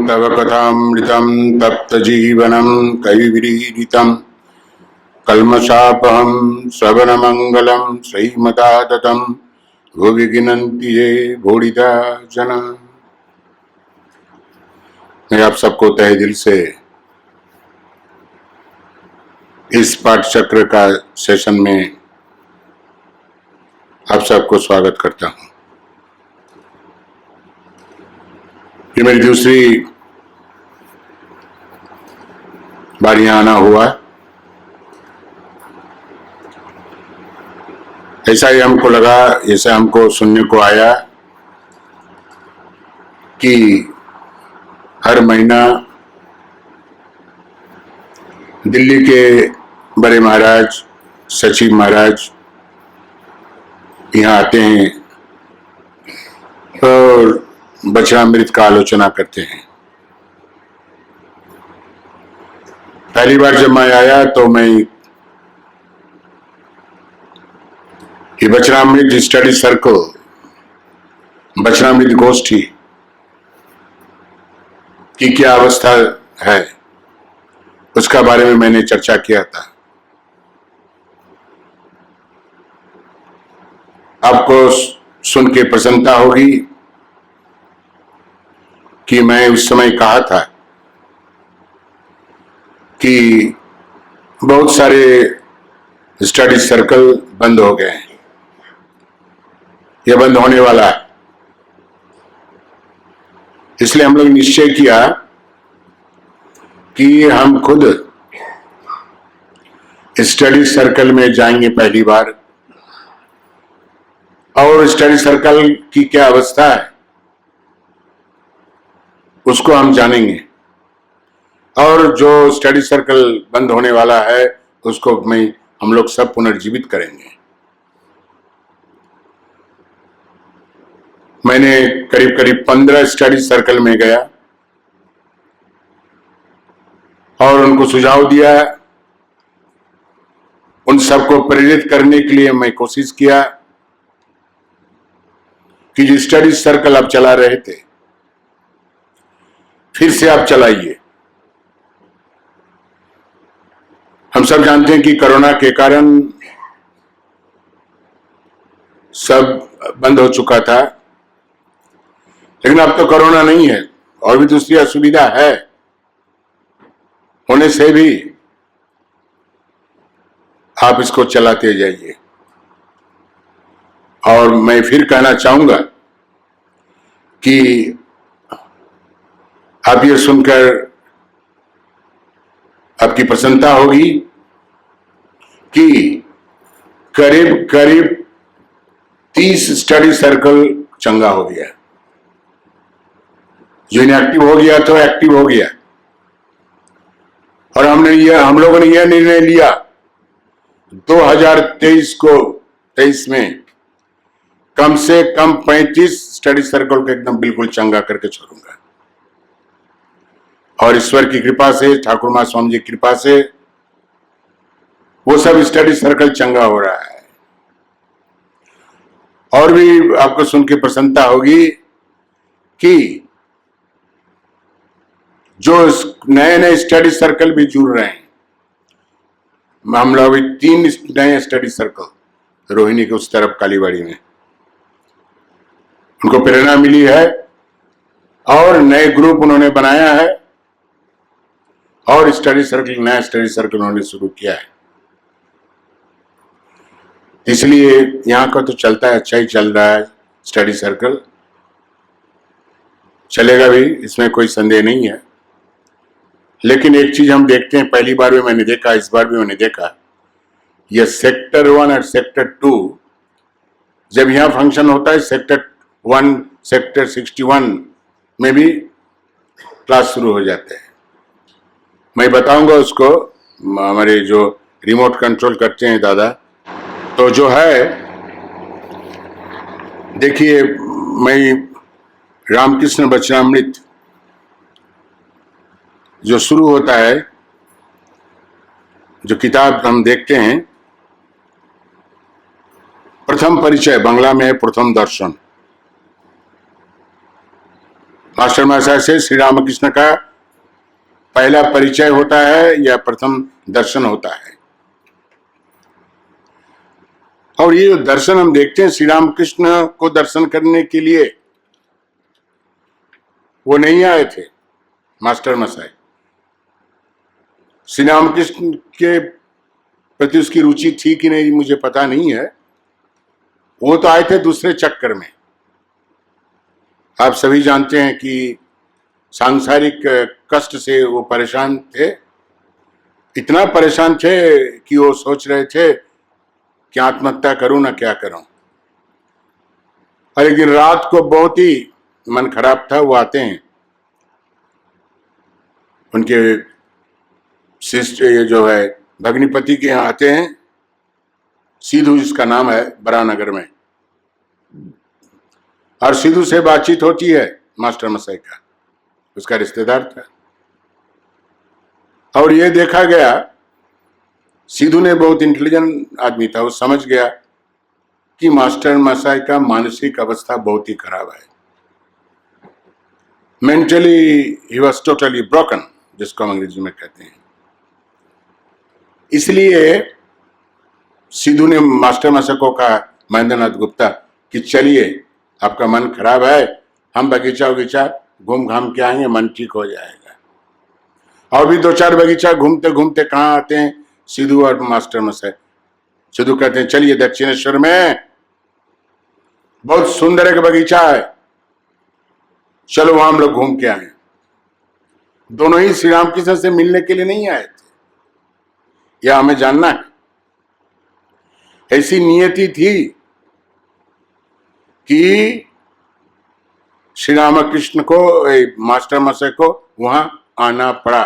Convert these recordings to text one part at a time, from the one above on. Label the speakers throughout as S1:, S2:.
S1: तव कथामृतं तप्तजीवनं कैर्वीरितं कल्मषापहं श्रवणमंगलं श्रीमदाततं भुवि गिनन्ति ये भूरिदा जना। मैं आप सबको तहे दिल से इस पाठचक्र का सेशन में आप सबको स्वागत करता हूं। ये मेरी दूसरी बार यहां आना हुआ। ऐसा ही हमको लगा, ऐसा हमको सुनने को आया कि हर महीना दिल्ली के बड़े महाराज सचिव महाराज यहाँ आते हैं और वचनामृत का आलोचना करते हैं। पहली बार जब मैं आया तो मैं ये वचनामृत स्टडी सर्कल, वचनामृत गोष्ठी की क्या अवस्था है उसका बारे में मैंने चर्चा किया था। आपको सुन के प्रसन्नता होगी कि मैं उस समय कहा था कि बहुत सारे स्टडी सर्कल बंद हो गए हैं, यह बंद होने वाला है। इसलिए हम लोग निश्चय किया कि हम खुद स्टडी सर्कल में जाएंगे पहली बार, और स्टडी सर्कल की क्या अवस्था है उसको हम जानेंगे, और जो स्टडी सर्कल बंद होने वाला है उसको हम लोग सब पुनर्जीवित करेंगे। मैंने करीब करीब 15 स्टडी सर्कल में गया और उनको सुझाव दिया। उन सबको प्रेरित करने के लिए मैं कोशिश किया कि जो स्टडी सर्कल आप चला रहे थे फिर से आप चलाइए। हम सब जानते हैं कि कोरोना के कारण सब बंद हो चुका था, लेकिन अब तो कोरोना नहीं है और भी दूसरी असुविधा है होने से भी आप इसको चलाते जाइए। और मैं फिर कहना चाहूंगा कि आप ये सुनकर आपकी प्रसन्नता होगी कि करीब करीब 30 स्टडी सर्कल चंगा हो गया। जो इनएक्टिव हो गया तो एक्टिव हो गया। और हम लोगों ने यह निर्णय लिया 2023 में कम से कम 35 स्टडी सर्कल को एकदम बिल्कुल चंगा करके छोड़ूंगा। और ईश्वर की कृपा से, ठाकुर मां स्वामी जी की कृपा से वो सब स्टडी सर्कल चंगा हो रहा है। और भी आपको सुन के प्रसन्नता होगी कि जो नए नए स्टडी सर्कल भी जुड़ रहे हैं। हम लोग 3 नए स्टडी सर्कल रोहिणी के उस तरफ कालीबाड़ी में उनको प्रेरणा मिली है और नए ग्रुप उन्होंने बनाया है और नया स्टडी सर्कल उन्होंने शुरू किया है। इसलिए यहां का तो चलता है, अच्छा ही चल रहा है। स्टडी सर्कल चलेगा भी, इसमें कोई संदेह नहीं है। लेकिन एक चीज हम देखते हैं, पहली बार भी मैंने देखा, इस बार भी मैंने देखा, यह सेक्टर 1 और सेक्टर 2 जब यहां फंक्शन होता है, सेक्टर 1 सेक्टर 61 में भी क्लास शुरू हो जाते हैं। मैं बताऊंगा उसको, हमारे जो रिमोट कंट्रोल करते हैं दादा, तो जो है देखिए, मैं रामकृष्ण वचनामृत जो शुरू होता है, जो किताब हम देखते हैं, प्रथम परिचय बांग्ला में है प्रथम दर्शन, मास्टर महाशय से श्री रामकृष्ण का पहला परिचय होता है या प्रथम दर्शन होता है। और ये दर्शन हम देखते हैं, श्री रामकृष्ण को दर्शन करने के लिए वो नहीं आए थे मास्टर मसाई। श्री रामकृष्ण के प्रति उसकी रुचि थी कि नहीं मुझे पता नहीं है, वो तो आए थे दूसरे चक्कर में। आप सभी जानते हैं कि सांसारिक कष्ट से वो परेशान थे, इतना परेशान थे कि वो सोच रहे थे कि आत्महत्या करूं ना क्या करूं। और एक दिन रात को बहुत ही मन खराब था, वो आते हैं उनके शिष्य ये जो है भग्निपति के यहाँ आते हैं, सीधू जिसका नाम है बरानगर में, और सीधू से बातचीत होती है मास्टर मसाई का, उसका रिश्तेदार था। और ये देखा गया, सीधू ने बहुत इंटेलिजेंट आदमी था, वो समझ गया कि मास्टर मसाई का मानसिक अवस्था बहुत ही खराब है। Mentally he was totally broken, जिसको हम अंग्रेजी में कहते हैं। इसलिए सीधू ने मास्टर मसाई को कहा, महेंद्रनाथ गुप्ता, कि चलिए आपका मन खराब है, हम बगीचा बगीचा घूम घाम के आएंगे, मन ठीक हो जाएगा। और भी दो चार बगीचा घूमते घूमते कहाँ आते हैं सीधू और मास्टर मसाई। सीधू कहते हैं चलिए दक्षिणेश्वर में बहुत सुंदर एक बगीचा है, चलो वहां हम लोग घूम के आए। दोनों ही श्री रामकृष्ण से मिलने के लिए नहीं आए थे, यह हमें जानना है। ऐसी नियति थी कि श्री रामकृष्ण को, मास्टर मसाई को वहां आना पड़ा।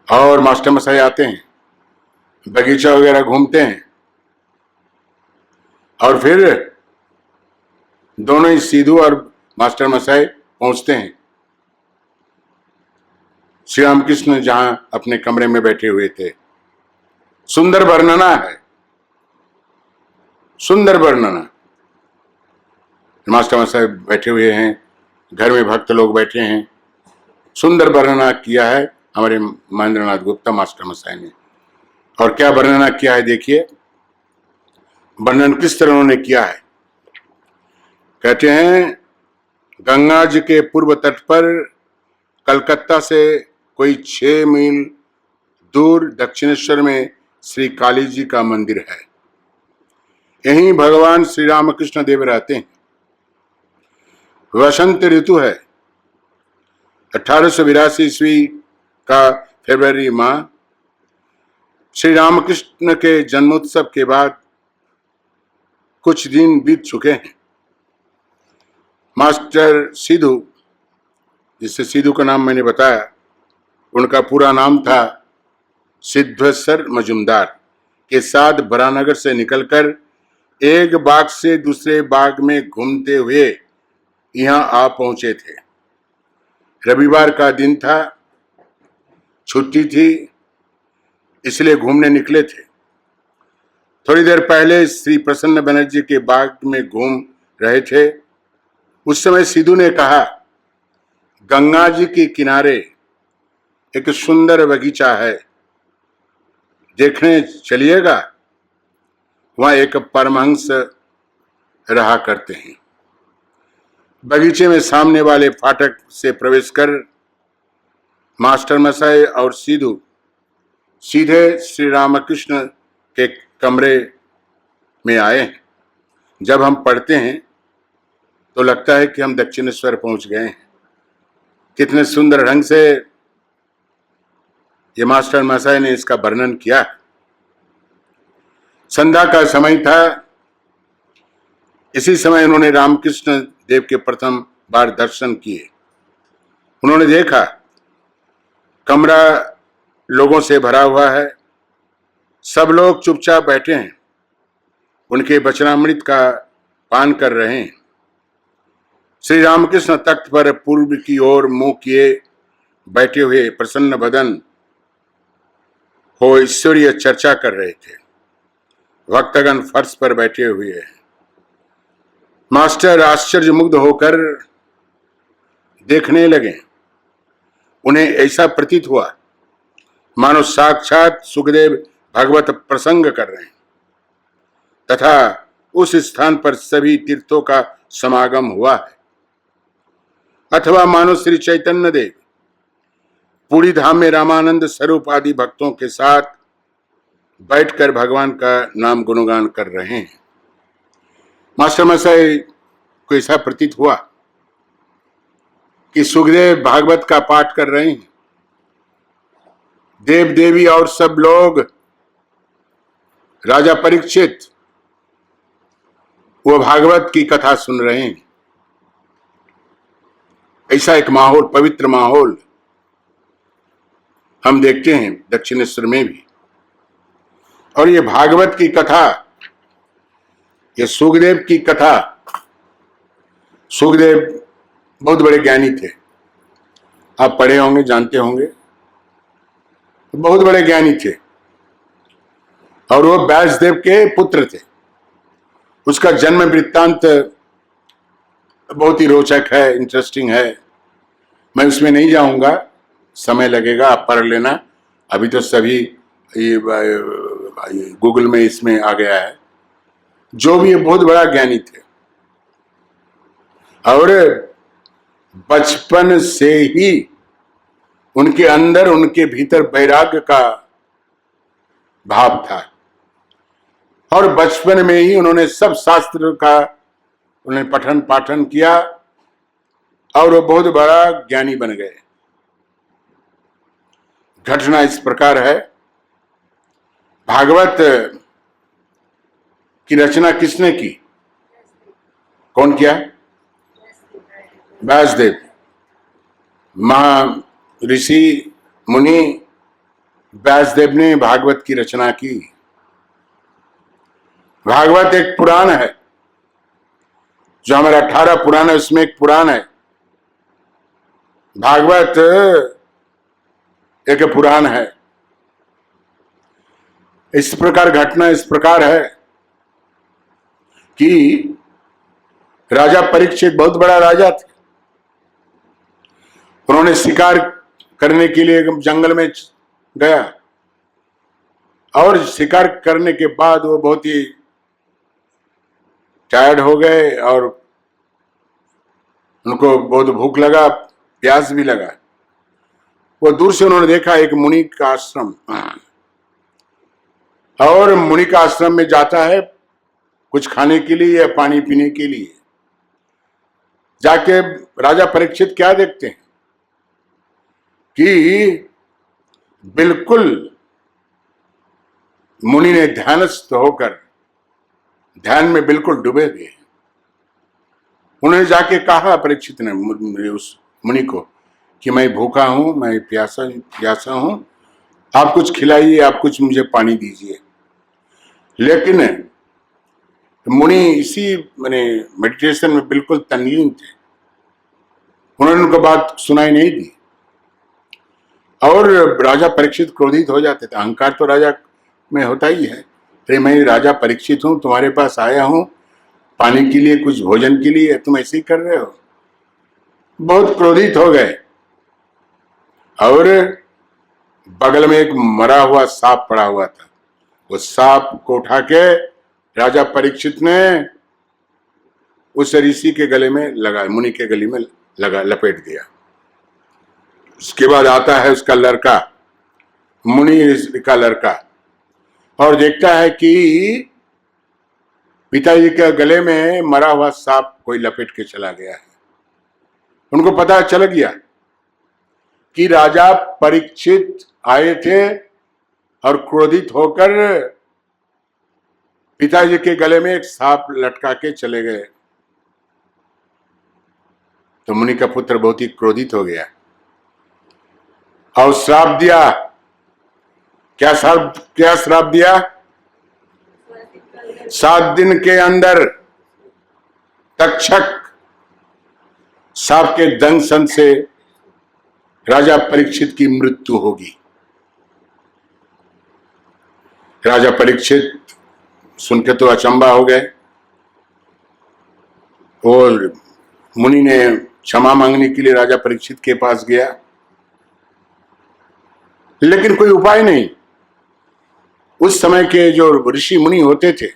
S1: और मास्टर मसाई आते हैं, बगीचा वगैरह घूमते हैं, और फिर दोनों ही सीधू और मास्टर मसाई पहुंचते हैं श्री रामकृष्ण जहां अपने कमरे में बैठे हुए थे। सुंदर वर्णना है, सुंदर वर्णना। मास्टर मसाई बैठे हुए हैं, घर में भक्त लोग बैठे हैं, सुंदर वर्णना किया है हमारे महेंद्रनाथ गुप्ता मास्टर मसाई ने। और क्या वर्णना किया है देखिए, वर्णन किस तरह उन्होंने किया है। कहते हैं, गंगा जी के पूर्व तट पर कलकत्ता से कोई 6 मील दूर दक्षिणेश्वर में श्री काली जी का मंदिर है। यहीं भगवान श्री रामकृष्ण देव रहते हैं। वसंत ऋतु है, 1882 ईस्वी का फरवरी माह। श्री रामकृष्ण के जन्मोत्सव के बाद कुछ दिन बीत चुके हैं। मास्टर सीधू, जिससे सीधू का नाम मैंने बताया, उनका पूरा नाम था सिद्धेश्वर मजुमदार, के साथ बरानगर से निकलकर एक बाग से दूसरे बाग में घूमते हुए यहां आ पहुंचे थे। रविवार का दिन था, छुट्टी थी, इसलिए घूमने निकले थे। थोड़ी देर पहले श्री प्रसन्न बनर्जी के बाग में घूम रहे थे। उस समय सीधू ने कहा, गंगा जी के किनारे एक सुंदर बगीचा है, देखने चलिएगा। वहां एक परमहंस रहा करते हैं। बगीचे में सामने वाले फाटक से प्रवेश कर मास्टर मसाई और सीधू सीधे श्री रामकृष्ण के कमरे में आए। जब हम पढ़ते हैं तो लगता है कि हम दक्षिणेश्वर पहुंच गए हैं। कितने सुंदर ढंग से ये मास्टर मसाई ने इसका वर्णन किया। संध्या का समय था। इसी समय उन्होंने रामकृष्ण देव के प्रथम बार दर्शन किए। उन्होंने देखा कमरा लोगों से भरा हुआ है, सब लोग चुपचाप बैठे हैं, उनके वचनामृत का पान कर रहे हैं। श्री रामकृष्ण तख्त पर पूर्व की ओर मुंह किए बैठे हुए प्रसन्न बदन हो ईश्वरीय चर्चा कर रहे थे। भक्तगण फर्श पर बैठे हुए हैं। मास्टर आश्चर्यमुग्ध होकर देखने लगे। उन्हें ऐसा प्रतीत हुआ मानो साक्षात सुखदेव भगवत प्रसंग कर रहे हैं तथा उस स्थान पर सभी तीर्थों का समागम हुआ है, अथवा मानो श्री चैतन्य देव पूरी धाम में रामानंद स्वरूप आदि भक्तों के साथ बैठकर भगवान का नाम गुणगान कर रहे हैं। मास्टर मशाई को ऐसा प्रतीत हुआ कि सुखदेव भागवत का पाठ कर रहे हैं, देव देवी और सब लोग, राजा परीक्षित वो भागवत की कथा सुन रहे हैं। ऐसा एक माहौल, पवित्र माहौल हम देखते हैं दक्षिणेश्वर में भी। और ये भागवत की कथा, ये सुखदेव की कथा, सुखदेव बहुत बड़े ज्ञानी थे, आप पढ़े होंगे, जानते होंगे, बहुत बड़े ज्ञानी थे और वो व्यासदेव के पुत्र थे। उसका जन्म वृत्तांत बहुत ही रोचक है, इंटरेस्टिंग है। मैं उसमें नहीं जाऊंगा, समय लगेगा, आप पढ़ लेना। अभी तो सभी ये गूगल में इसमें आ गया है। जो भी ये बहुत बड़ा ज्ञानी थे और बचपन से ही उनके अंदर, उनके भीतर वैराग्य का भाव था और बचपन में ही उन्होंने सब शास्त्र का उन्होंने पठन पाठन किया और वो बहुत बड़ा ज्ञानी बन गए। घटना इस प्रकार है, भागवत की रचना किसने की? कौन किया? व्यासदेव। महा ऋषि मुनि व्यासदेव ने भागवत की रचना की। भागवत एक पुराण है, जो हमारा 18 पुराण है उसमें एक पुराण है। भागवत एक पुराण है। इस प्रकार घटना इस प्रकार है कि राजा परीक्षित बहुत बड़ा राजा थे। उन्होंने शिकार करने के लिए जंगल में गया और शिकार करने के बाद वो बहुत ही टायर्ड हो गए और उनको बहुत भूख लगा, प्यास भी लगा। वो दूर से उन्होंने देखा एक मुनि का आश्रम, और मुनि का आश्रम में जाता है कुछ खाने के लिए या पानी पीने के लिए। जाके राजा परीक्षित क्या देखते हैं कि बिल्कुल मुनि ने ध्यानस्थ होकर ध्यान में बिल्कुल डूबे हुए। उन्होंने जाके कहा परीक्षित ने उस मुनि को कि मैं भूखा हूं, मैं प्यासा हूं, आप कुछ खिलाइए, आप कुछ मुझे पानी दीजिए। लेकिन मुनि इसी मेडिटेशन में बिल्कुल तल्लीन थे। उन्होंने उनका बात सुनाई नहीं दी और राजा परीक्षित क्रोधित हो जाते थे। अहंकार तो राजा में होता ही है। अरे मैं राजा परीक्षित हूं, तुम्हारे पास आया हूं पानी के लिए, कुछ भोजन के लिए, तुम ऐसे ही कर रहे हो। बहुत क्रोधित हो गए और बगल में एक मरा हुआ सांप पड़ा हुआ था। वो सांप को उठा के राजा परीक्षित ने उस ऋषि के गले में लगा, मुनि के गले में लगा, लपेट दिया। उसके बाद आता है उसका लड़का, मुनि का लड़का, और देखता है कि पिताजी के गले में मरा हुआ सांप कोई लपेट के चला गया है। उनको पता चल गया कि राजा परीक्षित आए थे और क्रोधित होकर पिताजी के गले में एक सांप लटका के चले गए। तो मुनि का पुत्र बहुत ही क्रोधित हो गया और श्राप दिया। क्या श्राप दिया? 7 दिन के अंदर तक्षक सांप के दंशन से राजा परीक्षित की मृत्यु होगी। राजा परीक्षित सुनके तो अचंबा हो गए। और मुनि ने क्षमा मांगने के लिए राजा परीक्षित के पास गया, लेकिन कोई उपाय नहीं। उस समय के जो ऋषि मुनि होते थे,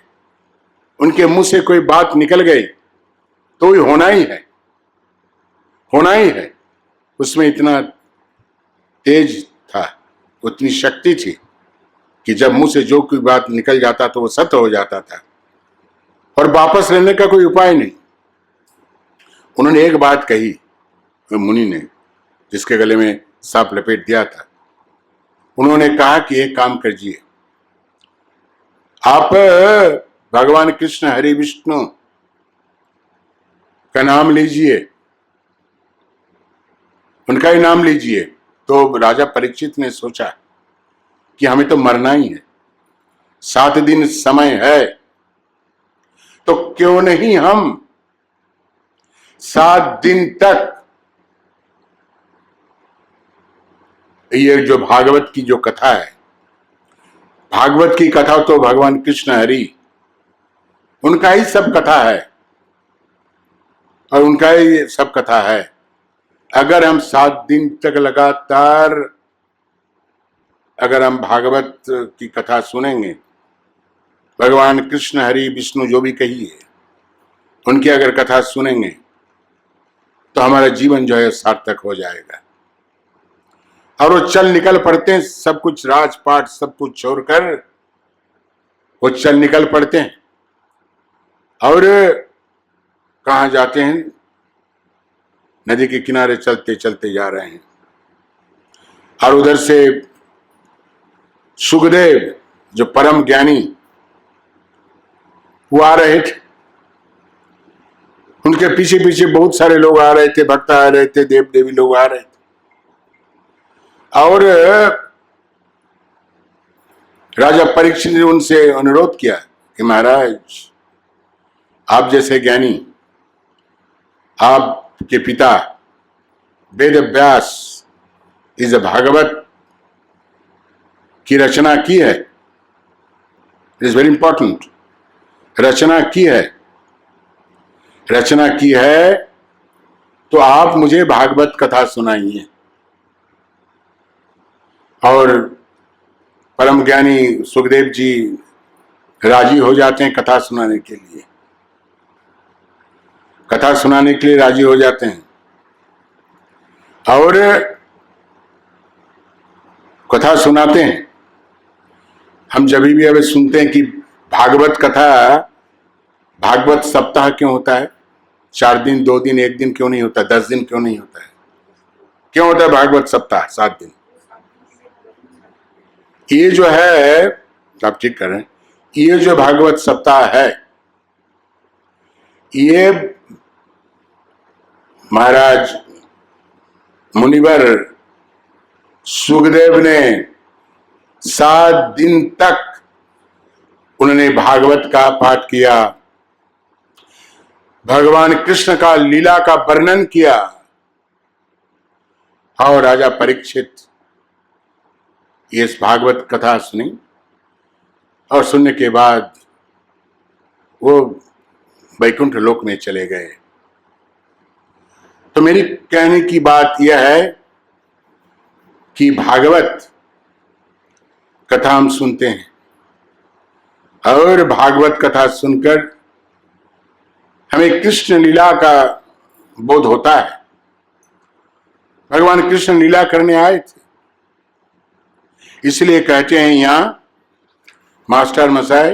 S1: उनके मुंह से कोई बात निकल गई तो ये होना ही है, होना ही है। उसमें इतना तेज था, उतनी शक्ति थी कि जब मुंह से जो कोई बात निकल जाता तो वो सत्य हो जाता था और वापस लेने का कोई उपाय नहीं। उन्होंने एक बात कही, मुनि ने, जिसके गले में सांप लपेट दिया था। उन्होंने कहा कि एक काम कीजिए, आप भगवान कृष्ण हरि विष्णु का नाम लीजिए, उनका ही नाम लीजिए। तो राजा परीक्षित ने सोचा कि हमें तो मरना ही है, 7 दिन समय है, तो क्यों नहीं हम 7 दिन तक ये जो भागवत की जो कथा है, भागवत की कथा तो भगवान कृष्ण हरि, उनका ही सब कथा है और उनका ही सब कथा है। अगर हम 7 दिन तक लगातार अगर हम भागवत की कथा सुनेंगे, भगवान कृष्ण हरि विष्णु जो भी कहिए, उनकी अगर कथा सुनेंगे तो हमारा जीवन जो है सार्थक हो जाएगा। और वो चल निकल पड़ते हैं, सब कुछ राजपाट सब कुछ छोड़कर वो चल निकल पड़ते हैं और कहां जाते हैं? नदी के किनारे चलते चलते जा रहे हैं। और उधर से सुखदेव जो परम ज्ञानी वो आ रहे थे, उनके पीछे पीछे बहुत सारे लोग आ रहे थे, भक्त आ रहे थे, देव देवी लोग आ रहे थे। और राजा परीक्षित ने उनसे अनुरोध किया कि महाराज, आप जैसे ज्ञानी, आपके पिता वेद व्यास इस भागवत की रचना की है, इट इज वेरी इंपॉर्टेंट, रचना की है, रचना की है, तो आप मुझे भागवत कथा सुनाइए। और परम ज्ञानी सुखदेव जी राजी हो जाते हैं कथा सुनाने के लिए, कथा सुनाने के लिए राजी हो जाते हैं। और कथा सुनाते हैं। हम जब भी अब सुनते हैं कि भागवत कथा, भागवत सप्ताह क्यों होता है? 4 दिन, 2 दिन, 1 दिन क्यों नहीं होता? 10 दिन क्यों नहीं होता है? क्यों होता है भागवत सप्ताह 7 दिन? ये जो है, आप ठीक कर रहे हैं, ये जो भागवत सप्ताह है, ये महाराज मुनिवर सुखदेव ने 7 दिन तक उन्होंने भागवत का पाठ किया, भगवान कृष्ण का लीला का वर्णन किया। और राजा परीक्षित ये इस भागवत कथा सुनी और सुनने के बाद वो वैकुंठ लोक में चले गए। तो मेरी कहने की बात यह है कि भागवत कथा हम सुनते हैं और भागवत कथा सुनकर हमें कृष्ण लीला का बोध होता है। भगवान कृष्ण लीला करने आए थे, इसलिए कहते हैं यहां मास्टर मसाई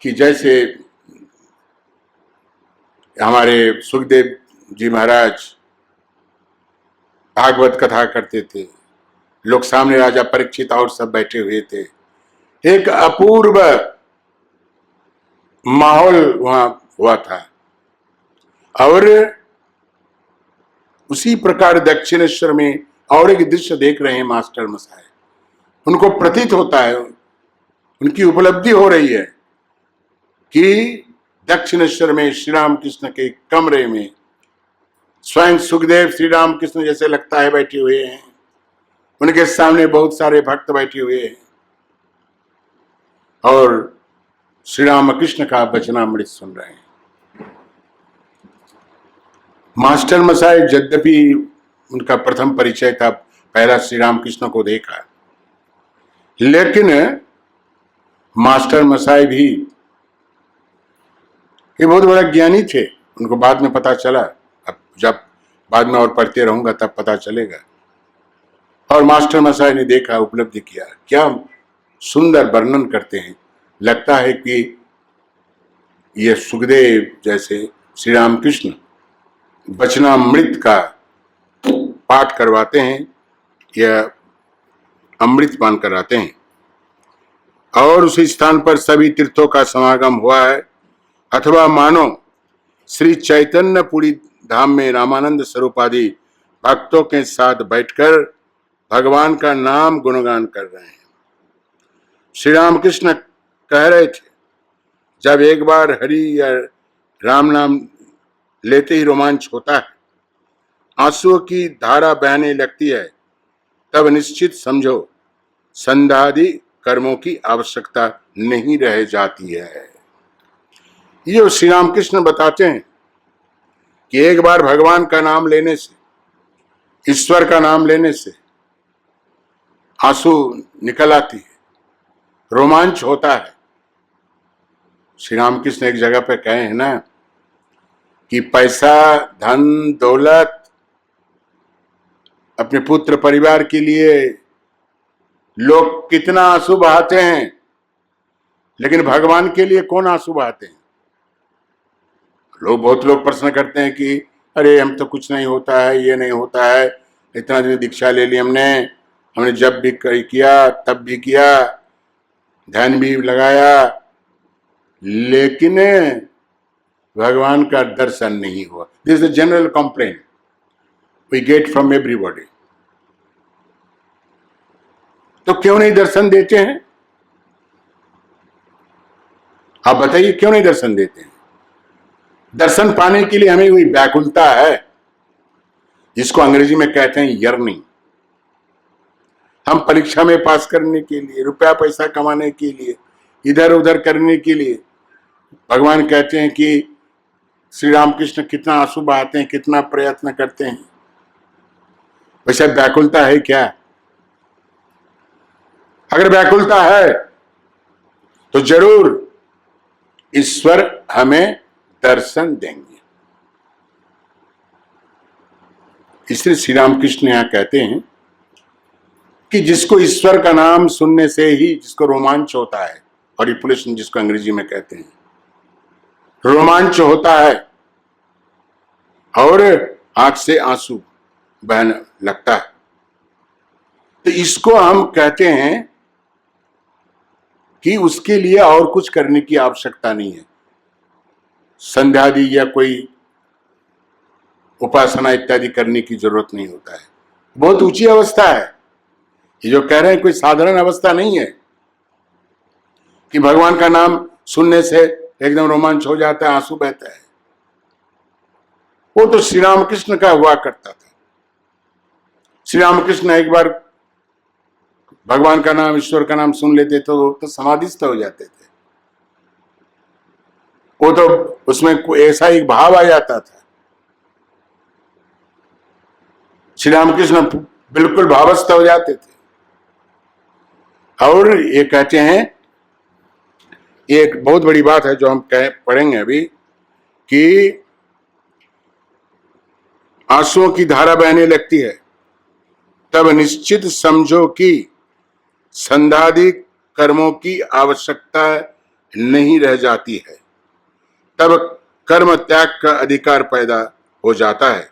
S1: कि जैसे हमारे सुखदेव जी महाराज भागवत कथा करते थे, लोग सामने राजा परीक्षित और सब बैठे हुए थे, एक अपूर्व माहौल वहां हुआ था। और उसी प्रकार दक्षिणेश्वर में और एक दृश्य देख रहे हैं मास्टर मसाई, उनको प्रतीत होता है, उनकी उपलब्धि हो रही है कि दक्षिणेश्वर में श्री राम कृष्ण के कमरे में स्वयं सुखदेव श्री राम कृष्ण जैसे लगता है बैठे हुए हैं, उनके सामने बहुत सारे भक्त बैठे हुए हैं और श्री राम कृष्ण का वचनामृत सुन रहे हैं। मास्टर मसाई, यद्यपि उनका प्रथम परिचय था, पहला श्री रामकृष्ण को देखा, लेकिन मास्टर मसाई भी ये बहुत बड़ा ज्ञानी थे। उनको बाद में पता चला, अब जब बाद में और पढ़ते रहूंगा तब पता चलेगा। और मास्टर मसाई ने देखा, उपलब्धि किया। क्या सुंदर वर्णन करते हैं। लगता है कि ये सुखदेव जैसे श्री रामकृष्ण वचनामृत का पाठ करवाते हैं या अमृत पान कराते हैं। और उस स्थान पर सभी तीर्थों का समागम हुआ है, अथवा मानो श्री चैतन्यपुरी धाम में रामानंद स्वरूप आदि भक्तों के साथ बैठकर भगवान का नाम गुणगान कर रहे हैं। श्री रामकृष्ण कह रहे थे, जब एक बार हरि या राम नाम लेते ही रोमांच होता है, आंसुओं की धारा बहने लगती है, तब निश्चित समझो संध्यादि कर्मों की आवश्यकता नहीं रह जाती है। ये श्री रामकृष्ण बताते हैं कि एक बार भगवान का नाम लेने से, ईश्वर का नाम लेने से आंसू निकल आती है, रोमांच होता है। श्री रामकृष्ण एक जगह पे कहे हैं ना कि पैसा, धन, दौलत, अपने पुत्र परिवार के लिए लोग कितना आंसू बहाते हैं, लेकिन भगवान के लिए कौन आंसू बहाते हैं? बहुत लोग प्रश्न करते हैं कि अरे हम तो कुछ नहीं होता है, ये नहीं होता है, इतना दिन दीक्षा ले ली हमने जब भी किया तब भी किया, ध्यान भी लगाया, लेकिन भगवान का दर्शन नहीं हुआ। This is the general complaint we get from everybody. तो क्यों नहीं दर्शन देते हैं? आप बताइए, क्यों नहीं दर्शन देते हैं? दर्शन पाने के लिए हमें कोई व्याकुलता है, जिसको अंग्रेजी में कहते हैं यर्निंग। हम परीक्षा में पास करने के लिए, रुपया पैसा कमाने के लिए, इधर उधर करने के लिए, भगवान कहते हैं कि श्री रामकृष्ण कितना आंसू बहाते हैं, कितना प्रयत्न करते हैं। वैसे व्याकुलता है क्या? अगर व्याकुलता है तो जरूर ईश्वर हमें दर्शन देंगे। इसलिए श्री रामकृष्ण यहां कहते हैं कि जिसको ईश्वर का नाम सुनने से ही जिसको रोमांच होता है, और रिपुलेशन जिसको अंग्रेजी में कहते हैं, रोमांच होता है और आंख से आंसू बहने लगता है, तो इसको हम कहते हैं कि उसके लिए और कुछ करने की आवश्यकता नहीं है। संध्यादि या कोई उपासना इत्यादि करने की जरूरत नहीं होता है। बहुत ऊंची अवस्था है ये जो कह रहे हैं, कोई साधारण अवस्था नहीं है कि भगवान का नाम सुनने से एकदम रोमांच हो जाता है, आंसू बहता है। वो तो श्री रामकृष्ण का हुआ करता था। श्री रामकृष्ण एक बार भगवान का नाम, ईश्वर का नाम सुन लेते तो समाधिस्थ हो जाते थे। वो तो उसमें ऐसा एक भाव आ जाता था। श्री रामकृष्ण बिल्कुल भावस्थ हो जाते थे। और ये कहते हैं, एक बहुत बड़ी बात है जो हम पढ़ेंगे अभी, कि आंसुओं की धारा बहने लगती है, तब निश्चित समझो कि संध्यादि कर्मों की आवश्यकता नहीं रह जाती है। तब कर्म त्याग का अधिकार पैदा हो जाता है।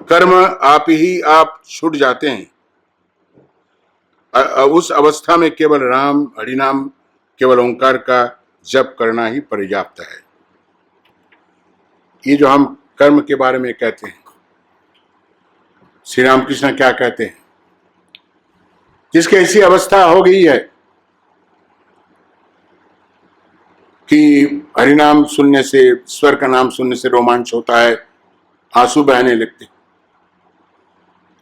S1: कर्म आप ही आप छूट जाते हैं। उस अवस्था में केवल राम, हरिनाम, केवल ओंकार का जप करना ही पर्याप्त है। ये जो हम कर्म के बारे में कहते हैं, श्री रामकृष्ण क्या कहते हैं? जिसकी ऐसी अवस्था हो गई है कि हरिनाम सुनने से, ईश्वर का नाम सुनने से रोमांच होता है, आंसू बहने लगते,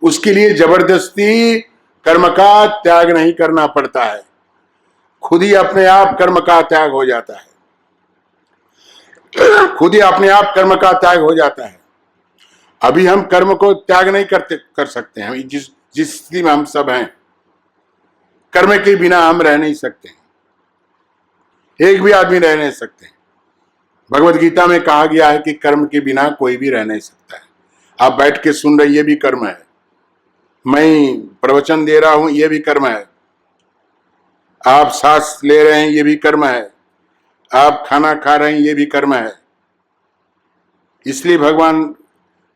S1: उसके लिए जबरदस्ती कर्म का त्याग नहीं करना पड़ता है। खुद ही अपने आप कर्म का त्याग हो जाता है। खुद ही अपने आप कर्म का त्याग हो जाता है। अभी हम कर्म को त्याग नहीं कर सकते हैं। जिस स्थिति में हम सब हैं, कर्म के बिना हम रह नहीं सकते, एक भी आदमी रह नहीं सकते। भगवत गीता में कहा गया है कि कर्म के बिना कोई भी रह नहीं सकता है। आप बैठ के सुन रहे, ये भी कर्म है। मैं प्रवचन दे रहा हूं, ये भी कर्म है। आप सांस ले रहे हैं, ये भी कर्म है। आप खाना खा रहे हैं, ये भी कर्म है। इसलिए भगवान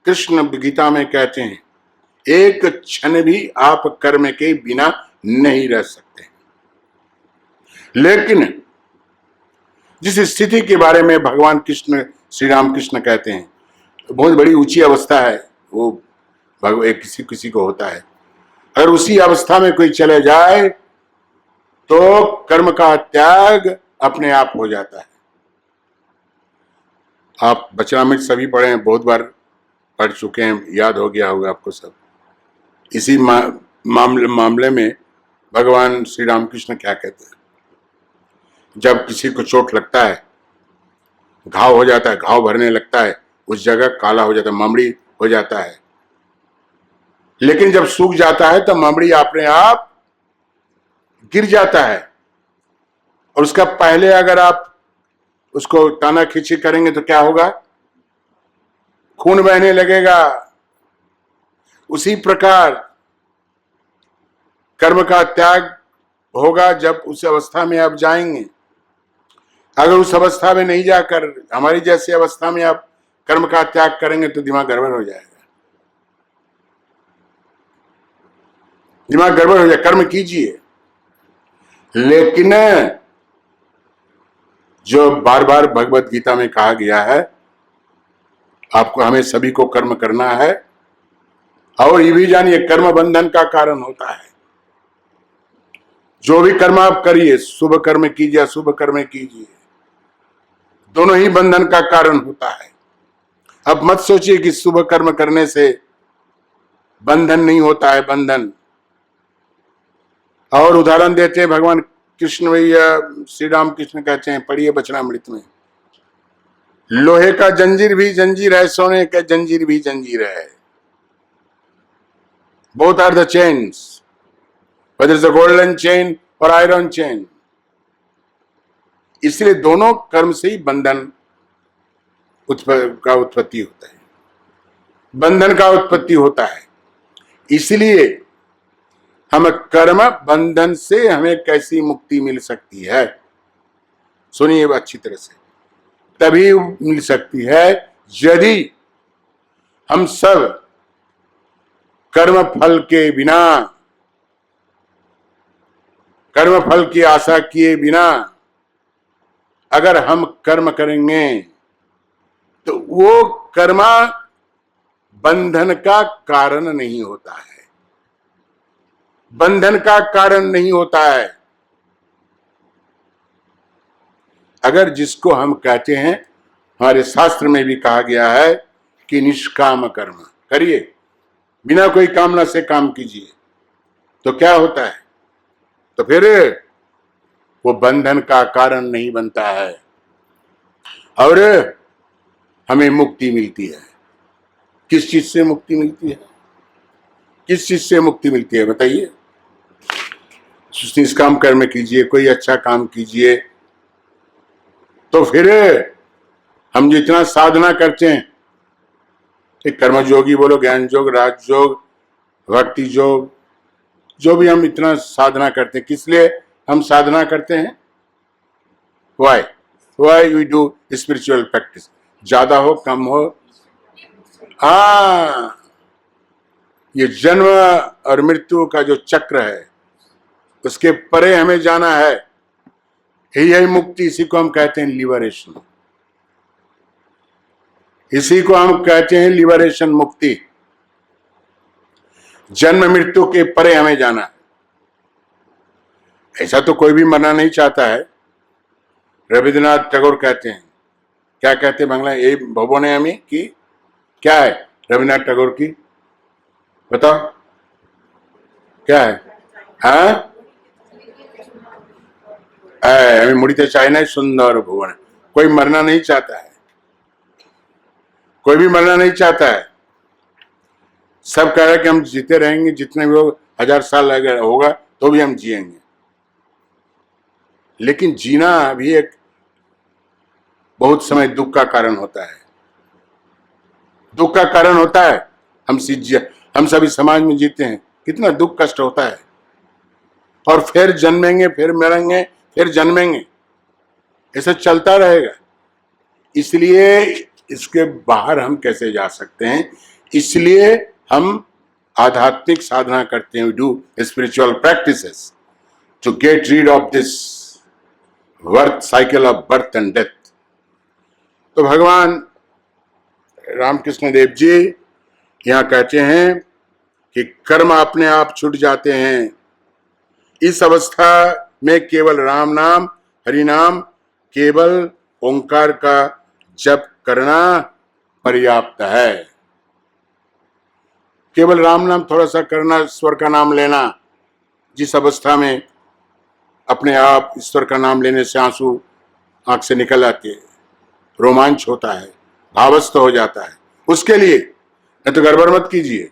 S1: कृष्ण गीता में कहते हैं, एक क्षण भी आप कर्म के बिना नहीं रह सकते। लेकिन जिस स्थिति के बारे में भगवान कृष्ण, श्री राम कृष्ण कहते हैं, बहुत बड़ी ऊंची अवस्था है, वो किसी को होता है। अगर उसी अवस्था में कोई चले जाए तो कर्म का त्याग अपने आप हो जाता है। आप वचनामृत सभी पढ़े हैं, बहुत बार पढ़ चुके हैं, याद हो गया होगा आपको सब। इसी मामले में भगवान श्री रामकृष्ण क्या कहते हैं, जब किसी को चोट लगता है, घाव हो जाता है, घाव भरने लगता है, उस जगह काला हो जाता है, ममड़ी हो जाता है। लेकिन जब सूख जाता है तो ममड़ी अपने आप गिर जाता है, और उसका पहले अगर आप उसको ताना खींची करेंगे तो क्या होगा? खून बहने लगेगा। उसी प्रकार कर्म का त्याग होगा जब उस अवस्था में आप जाएंगे। अगर उस अवस्था में नहीं जाकर हमारी जैसी अवस्था में आप कर्म का त्याग करेंगे तो दिमाग गड़बड़ हो जाएगा। दिमाग गड़बड़ हो जाए। कर्म कीजिए, लेकिन जो बार बार भगवत गीता में कहा गया है, आपको हमें सभी को कर्म करना है। और ये भी जानिए, कर्म बंधन का कारण होता है। जो भी कर्म आप करिए, शुभ कर्म कीजिए, अशुभ कर्म कीजिए, दोनों ही बंधन का कारण होता है। अब मत सोचिए कि शुभ कर्म करने से बंधन नहीं होता है, बंधन। और उदाहरण देते हैं भगवान कृष्ण, भैया श्री राम कृष्ण कहते हैं, पढ़िए वचनामृत में, लोहे का जंजीर भी जंजीर है, सोने का जंजीर भी जंजीर है। Both are the chains, whether it's a golden chain or iron chain। इसलिए दोनों कर्म से ही बंधन का उत्पत्ति होता है, बंधन का उत्पत्ति होता है। इसलिए हम कर्म बंधन से हमें कैसी मुक्ति मिल सकती है, सुनिए अच्छी तरह से। तभी मिल सकती है यदि हम सब कर्म फल के बिना, कर्म फल की आशा किए बिना अगर हम कर्म करेंगे तो वो कर्मा बंधन का कारण नहीं होता है, बंधन का कारण नहीं होता है। अगर जिसको हम कहते हैं, हमारे शास्त्र में भी कहा गया है कि निष्काम कर्म करिए, बिना कोई कामना से काम कीजिए, तो क्या होता है? तो फिर वो बंधन का कारण नहीं बनता है और हमें मुक्ति मिलती है। किस चीज से मुक्ति मिलती है? किस चीज से मुक्ति मिलती है बताइए? निष्काम कर्म कीजिए, कोई अच्छा काम कीजिए, तो फिर हम जितना साधना करते हैं, कर्मयोगी बोलो, ज्ञान योग, राजयोग, भक्ति योग, जो भी हम इतना साधना करते हैं, किस लिए हम साधना करते हैं? Why we do spiritual practice. ज्यादा हो कम हो, ये जन्म और मृत्यु का जो चक्र है उसके परे हमें जाना है। यही मुक्ति, इसी को हम कहते हैं लिबरेशन। इसी को हम कहते हैं लिबरेशन, मुक्ति। जन्म मृत्यु के परे हमें जाना है। ऐसा तो कोई भी मरना नहीं चाहता है। रविन्द्रनाथ टैगोर कहते हैं, क्या कहते हैं बांग्ला, ये भवने हमें की क्या है रविन्द्रनाथ टैगोर की, बताओ क्या है? हाँ, हमें मुड़ीते चाहे नहीं सुंदर भुवन। कोई मरना नहीं चाहता है, कोई भी मरना नहीं चाहता है। सब कह रहे हैं कि हम जीते रहेंगे, जितने भी 1000 साल अगर होगा तो भी हम जिएंगे। लेकिन जीना भी एक बहुत समय दुख का कारण होता है, दुख का कारण होता है। हम सभी समाज में जीते हैं, कितना दुख कष्ट होता है। और फिर जन्मेंगे, फिर मरेंगे, फिर जन्मेंगे, ऐसा चलता रहेगा। इसलिए इसके बाहर हम कैसे जा सकते हैं? इसलिए हम आध्यात्मिक साधना करते हैं, we do spiritual practices to get rid of this worth cycle of birth and death. तो भगवान रामकृष्ण देव जी यहां कहते हैं कि कर्म अपने आप छूट जाते हैं। इस अवस्था में केवल राम नाम, हरि नाम, केवल ओंकार का जप करना पर्याप्त है। केवल राम नाम थोड़ा सा करना, ईश्वर का नाम लेना, जिस अवस्था में अपने आप ईश्वर का नाम लेने से आंसू आंख से निकल आते हैं, रोमांच होता है, भावस्थ हो जाता है, उसके लिए नहीं तो गड़बड़ मत कीजिए।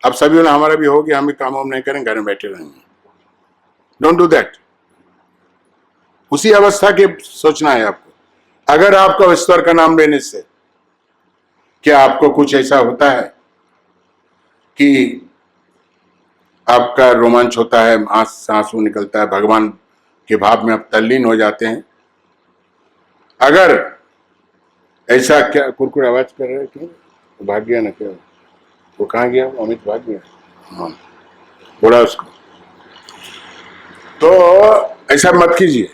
S1: अब सभी ने हमारा भी हो गया, हम भी काम वाम नहीं करेंगे, घर में बैठे रहेंगे। Don't do that. उसी अवस्था के सोचना है आपको। अगर आपको ईश्वर का नाम लेने से क्या आपको कुछ ऐसा होता है कि आपका रोमांच होता है, आंख से आंसू निकलता है, भगवान के भाव में आप तल्लीन हो जाते हैं? अगर ऐसा, क्या कुरकुर आवाज कर रहे थे, भाग गया ना क्या? वो कहाँ गया? अमित भाग गया। हाँ, बोला उसको। तो ऐसा मत कीजिए,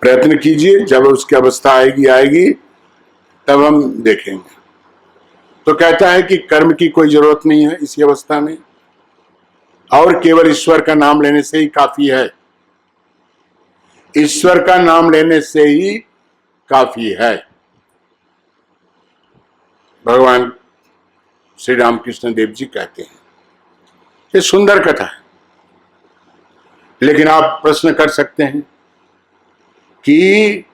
S1: प्रयत्न कीजिए। जब उसकी अवस्था आएगी तब हम देखेंगे। तो कहता है कि कर्म की कोई जरूरत नहीं है इसी अवस्था में, और केवल ईश्वर का नाम लेने से ही काफी है। ईश्वर का नाम लेने से ही काफी है। भगवान श्री रामकृष्ण देव जी कहते हैं। ये सुंदर कथा है, लेकिन आप प्रश्न कर सकते हैं कि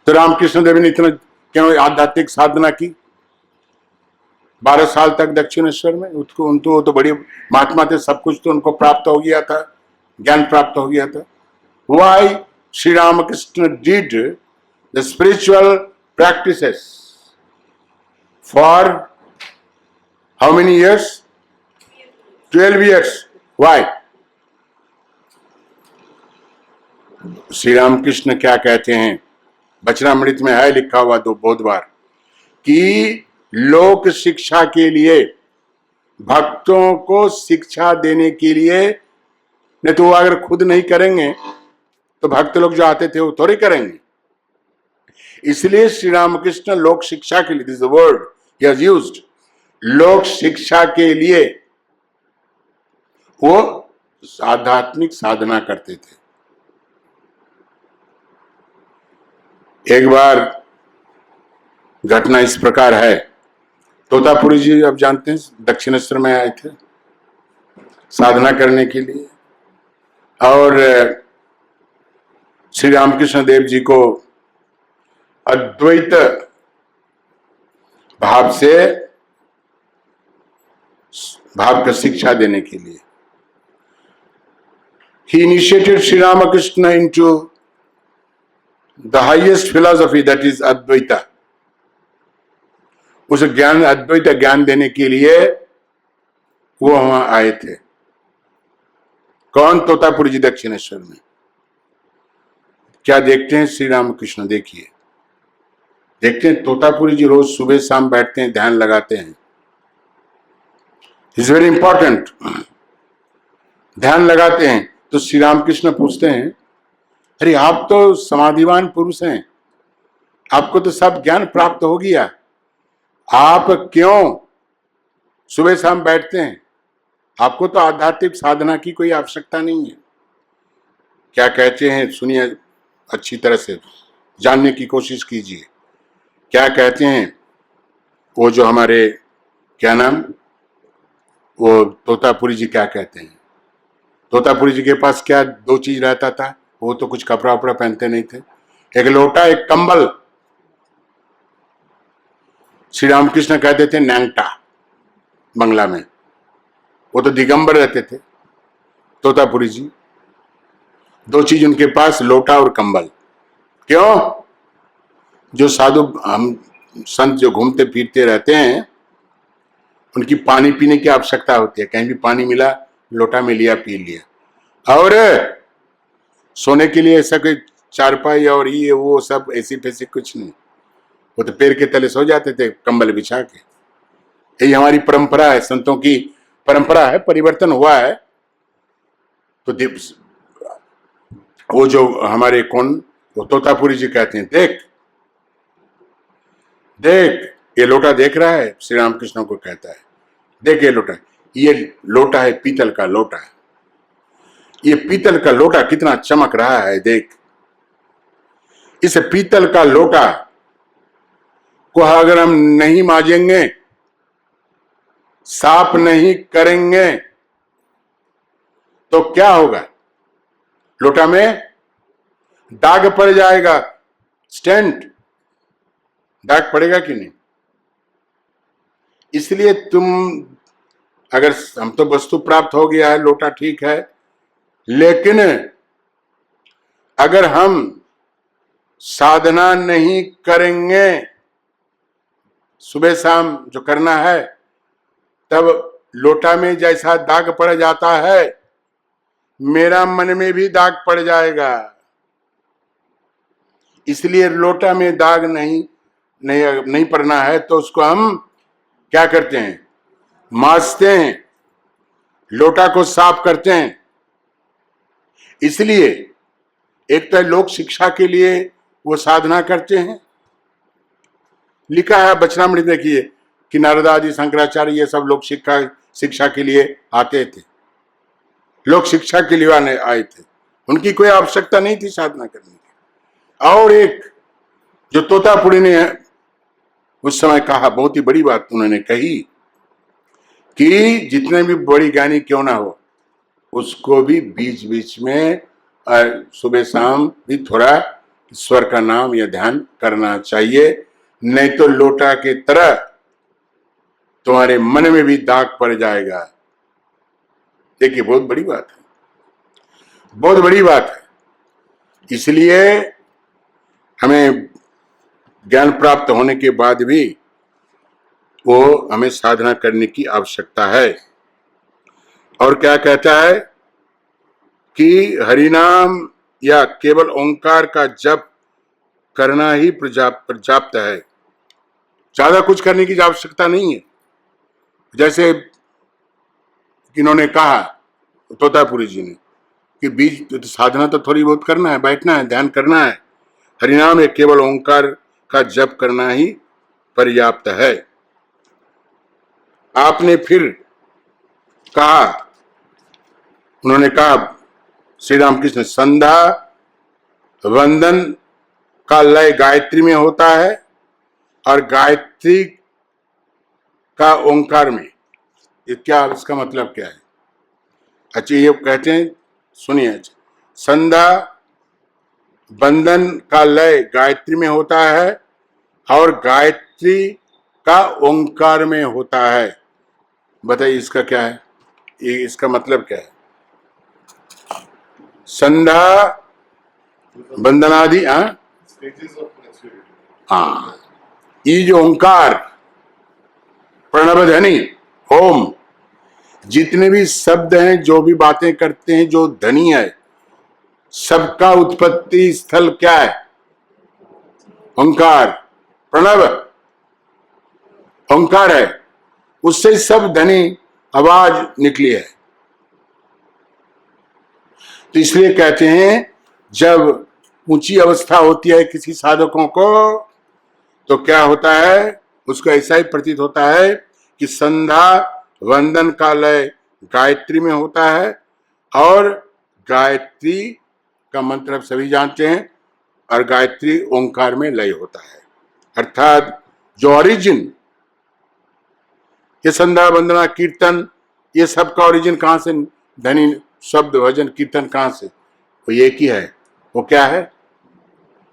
S1: तो रामकृष्ण देव ने इतना क्यों आध्यात्मिक साधना की? 12 साल तक दक्षिणेश्वर में, उनको तो बड़ी महात्मा थे, सब कुछ तो उनको प्राप्त हो गया था, ज्ञान प्राप्त हो गया था। Why Sri Ramakrishna did the spiritual practices for how many years? 12 years. Why? Shri Ramakrishna क्या कहते हैं? वचनामृत में है लिखा हुआ बहुत बार कि लोक शिक्षा के लिए, भक्तों को शिक्षा देने के लिए, नहीं तो वो अगर खुद नहीं करेंगे तो भक्त लोग जो आते थे वो थोड़ी करेंगे। इसलिए श्री रामकृष्ण लोक शिक्षा के लिए, this is the word he has used, लोक शिक्षा के लिए वो आध्यात्मिक साधना करते थे। एक बार घटना इस प्रकार है, तोतापुरी जी आप जानते हैं, दक्षिणेश्वर में आए थे साधना करने के लिए, और श्री रामकृष्ण देव जी को अद्वैत भाव का शिक्षा देने के लिए he initiated Sri Ramakrishna into the highest philosophy, that is Advaita. उसे ज्ञान, अद्वैत ज्ञान देने के लिए वो वहां आए थे। कौन? तोतापुरी जी दक्षिणेश्वर में। क्या देखते हैं श्री रामकृष्ण? देखिए, देखते हैं तोतापुरी जी रोज सुबह शाम बैठते हैं, ध्यान लगाते हैं। Is very important. ध्यान लगाते हैं तो श्री रामकृष्ण पूछते हैं, अरे आप तो समाधिवान पुरुष हैं, आपको तो सब ज्ञान प्राप्त हो गया, आप क्यों सुबह शाम बैठते हैं? आपको तो आध्यात्मिक साधना की कोई आवश्यकता नहीं है। क्या कहते हैं सुनिए, अच्छी तरह से जानने की कोशिश कीजिए। क्या कहते हैं वो जो हमारे, क्या नाम, वो तोतापुरी जी क्या कहते हैं? तोतापुरी जी के पास क्या दो चीज रहता था, वो तो कुछ कपड़ा वपड़ा पहनते नहीं थे, एक लोटा, एक कंबल। श्री रामकृष्ण कहते थे नैंगटा, बंगला में वो तो दिगंबर रहते थे तोतापुरी जी। दो चीज उनके पास, लोटा और कंबल। क्यों? जो साधु हम संत जो घूमते फिरते रहते हैं, उनकी पानी पीने की आवश्यकता होती है। कहीं भी पानी मिला, लोटा में लिया, पी लिया। और सोने के लिए ऐसा कोई चारपाई और ये वो सब ऐसी फैसी कुछ नहीं। वो तो पेड़ के तले सो जाते थे कंबल बिछा के। यही हमारी परंपरा है, संतों की परंपरा है। परिवर्तन हुआ है तो वो जो हमारे कौन, वो तोतापुरी जी कहते हैं, देख देख ये लोटा देख रहा है, श्री रामकृष्ण को कहता है, देख ये लोटा है, पीतल का लोटा है। ये पीतल का लोटा कितना चमक रहा है, देख। इस पीतल का लोटा को अगर हम नहीं मांजेंगे, साफ नहीं करेंगे, तो क्या होगा? लोटा में दाग पड़ जाएगा। स्टेंट दाग पड़ेगा कि नहीं? इसलिए तुम, अगर हम तो वस्तु प्राप्त हो गया है, लोटा ठीक है, लेकिन अगर हम साधना नहीं करेंगे, सुबह शाम जो करना है, तब लोटा में जैसा दाग पड़ जाता है, मेरा मन में भी दाग पड़ जाएगा। इसलिए लोटा में दाग नहीं पड़ना है, तो उसको हम क्या करते हैं? मांजते हैं, लोटा को साफ करते हैं। इसलिए एक तो लोक शिक्षा के लिए वो साधना करते हैं। लिखा है वचनामृत, देखिए कि नारद आदि, शंकराचार्य, ये सब लोक शिक्षा के लिए आते थे, लोक शिक्षा के लिए आए थे। उनकी कोई आवश्यकता नहीं थी साधना करने की। और एक जो तोतापुरी ने उस समय कहा, बहुत ही बड़ी बात उन्होंने कही कि जितने भी बड़ी ज्ञानी क्यों ना हो, उसको भी बीच बीच में सुबह शाम भी थोड़ा ईश्वर का नाम या ध्यान करना चाहिए, नहीं तो लोटा के तरह तुम्हारे मन में भी दाग पड़ जाएगा। देखिए बहुत बड़ी बात है, बहुत बड़ी बात है। इसलिए हमें ज्ञान प्राप्त होने के बाद भी वो हमें साधना करने की आवश्यकता है। और क्या कहता है कि हरिनाम या केवल ओंकार का जप करना ही पर्याप्त है, ज्यादा कुछ करने की आवश्यकता नहीं है। जैसे इन्होंने कहा तोतापुरी जी ने कि बीज साधना तो थोड़ी बहुत करना है, बैठना है, ध्यान करना है। हरिनाम या केवल ओंकार का जप करना ही पर्याप्त है। आपने फिर कहा, उन्होंने कहा श्री रामकृष्ण, संध्या वंदन का लय गायत्री में होता है और गायत्री का ओंकार में। ये क्या, इसका मतलब क्या है? अच्छा, ये कहते हैं, सुनिए, अच्छा, संध्या वंदन का लय गायत्री में होता है और गायत्री का ओंकार में होता है। बताइए इसका क्या है? ये इसका मतलब क्या है? संध्या वंदनादि, हाँ, ये जो ओंकार, प्रणव ध्वनि, ओम, जितने भी शब्द हैं, जो भी बातें करते हैं, जो ध्वनि है, सबका उत्पत्ति स्थल क्या है? ओंकार। प्रणव ओंकार है, उससे सब ध्वनि आवाज निकली है। तो इसलिए कहते हैं, जब ऊंची अवस्था होती है किसी साधकों को, तो क्या होता है? उसको ऐसा ही प्रतीत होता है कि संध्या वंदन का लय गायत्री में होता है और गायत्री का मंत्र आप सभी जानते हैं, और गायत्री ओंकार में लय होता है। अर्थात जो ओरिजिन, ये संध्या वंदना कीर्तन, ये सब का ओरिजिन कहां से? ध्वनि, शब्द, भजन, कीर्तन कहां से? वो एक ही है। वो क्या है?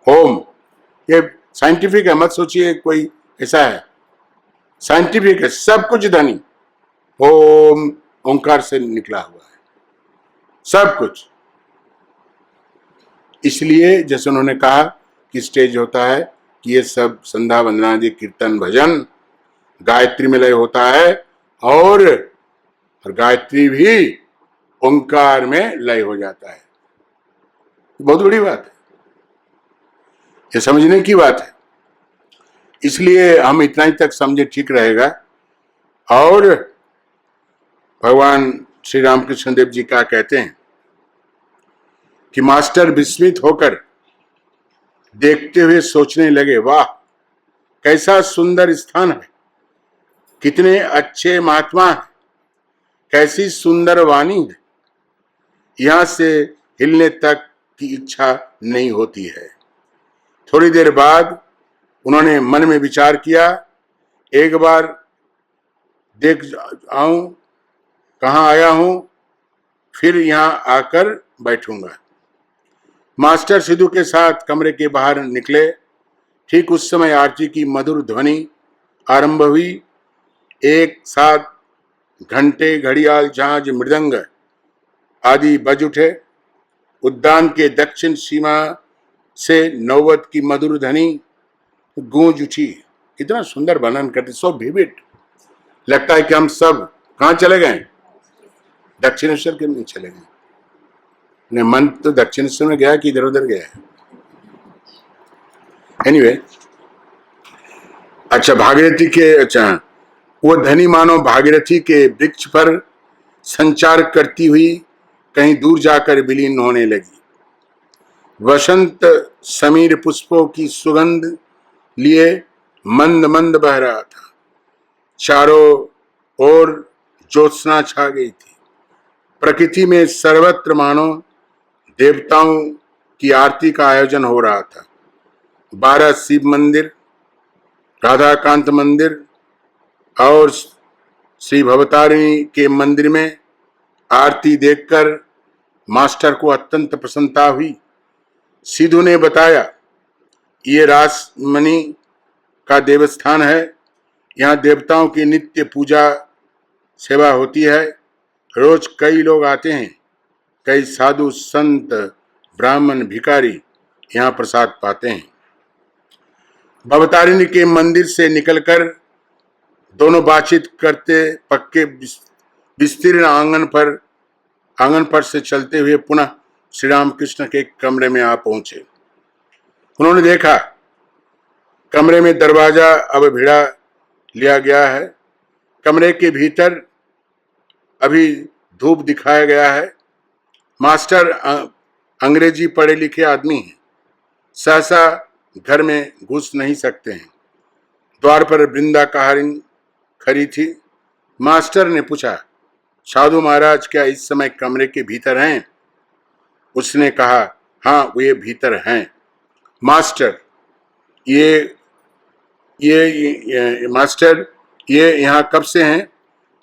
S1: ओम। ये साइंटिफिक है, मत सोचिए कोई ऐसा है, साइंटिफिक है, सब कुछ ध्वनि। ओम ओंकार से निकला हुआ है सब कुछ। इसलिए जैसे उन्होंने कहा कि स्टेज होता है कि ये सब संध्या वंदना आदि कीर्तन भजन गायत्री में लय होता है, और गायत्री भी ओंकार में लय हो जाता है। बहुत बड़ी बात है, ये समझने की बात है। इसलिए हम इतना ही तक समझे ठीक रहेगा। और भगवान श्री रामकृष्ण देव जी क्या कहते हैं कि मास्टर विस्मित होकर देखते हुए सोचने लगे, वाह कैसा सुंदर स्थान है, कितने अच्छे महात्मा हैं, कैसी सुंदर वाणी है, यहां से हिलने तक की इच्छा नहीं होती है। थोड़ी देर बाद उन्होंने मन में विचार किया, एक बार देख आऊं कहां आया हूं, फिर यहां आकर बैठूंगा। मास्टर सिद्धू के साथ कमरे के बाहर निकले। ठीक उस समय आरती की मधुर ध्वनि आरंभ हुई। एक साथ घंटे, घड़ियाल, झांझ, मृदंग आदि बज उठे। उद्यान के दक्षिण सीमा से नौबत की मधुर ध्वनि गूंज उठी। कितना सुंदर वर्णन करते, सो विविड। लगता है कि हम सब कहां चले गए, दक्षिणेश्वर के में चले गए। ने मन तो दक्षिणेश्वर में गया कि इधर उधर गया है। एनीवे, अच्छा भागीरथी के, अच्छा वो धनी मानो भागीरथी के वृक्ष पर संचार करती हुई कहीं दूर जाकर विलीन होने लगी। वसंत समीर पुष्पों की सुगंध लिए मंद मंद बह रहा था। चारों ओर ज्योत्सना छा गई थी। प्रकृति में सर्वत्र मानो देवताओं की आरती का आयोजन हो रहा था। 12 शिव मंदिर, राधाकांत मंदिर और श्री भवतारिणी के मंदिर में आरती देखकर मास्टर को अत्यंत प्रसन्नता हुई। सिद्धू ने बताया, ये रासमणि का देवस्थान है, यहाँ देवताओं की नित्य पूजा सेवा होती है। रोज कई लोग आते हैं, कई साधु संत ब्राह्मण भिखारी यहाँ प्रसाद पाते हैं। भवतारिणी के मंदिर से निकलकर दोनों बातचीत करते पक्के विस्तीर्ण आंगन पर से चलते हुए पुनः श्री रामकृष्ण के कमरे में आ पहुंचे। उन्होंने देखा कमरे में दरवाजा अब भिड़ा लिया गया है। कमरे के भीतर अभी धूप दिखाया गया है। मास्टर अंग्रेजी पढ़े लिखे आदमी हैं, सहसा घर में घुस नहीं सकते हैं। द्वार पर वृंदा कहारिन खड़ी थी। मास्टर ने पूछा, साधु महाराज क्या इस समय कमरे के भीतर हैं? उसने कहा, हाँ वे भीतर हैं। मास्टर ये मास्टर ये यहाँ कब से हैं?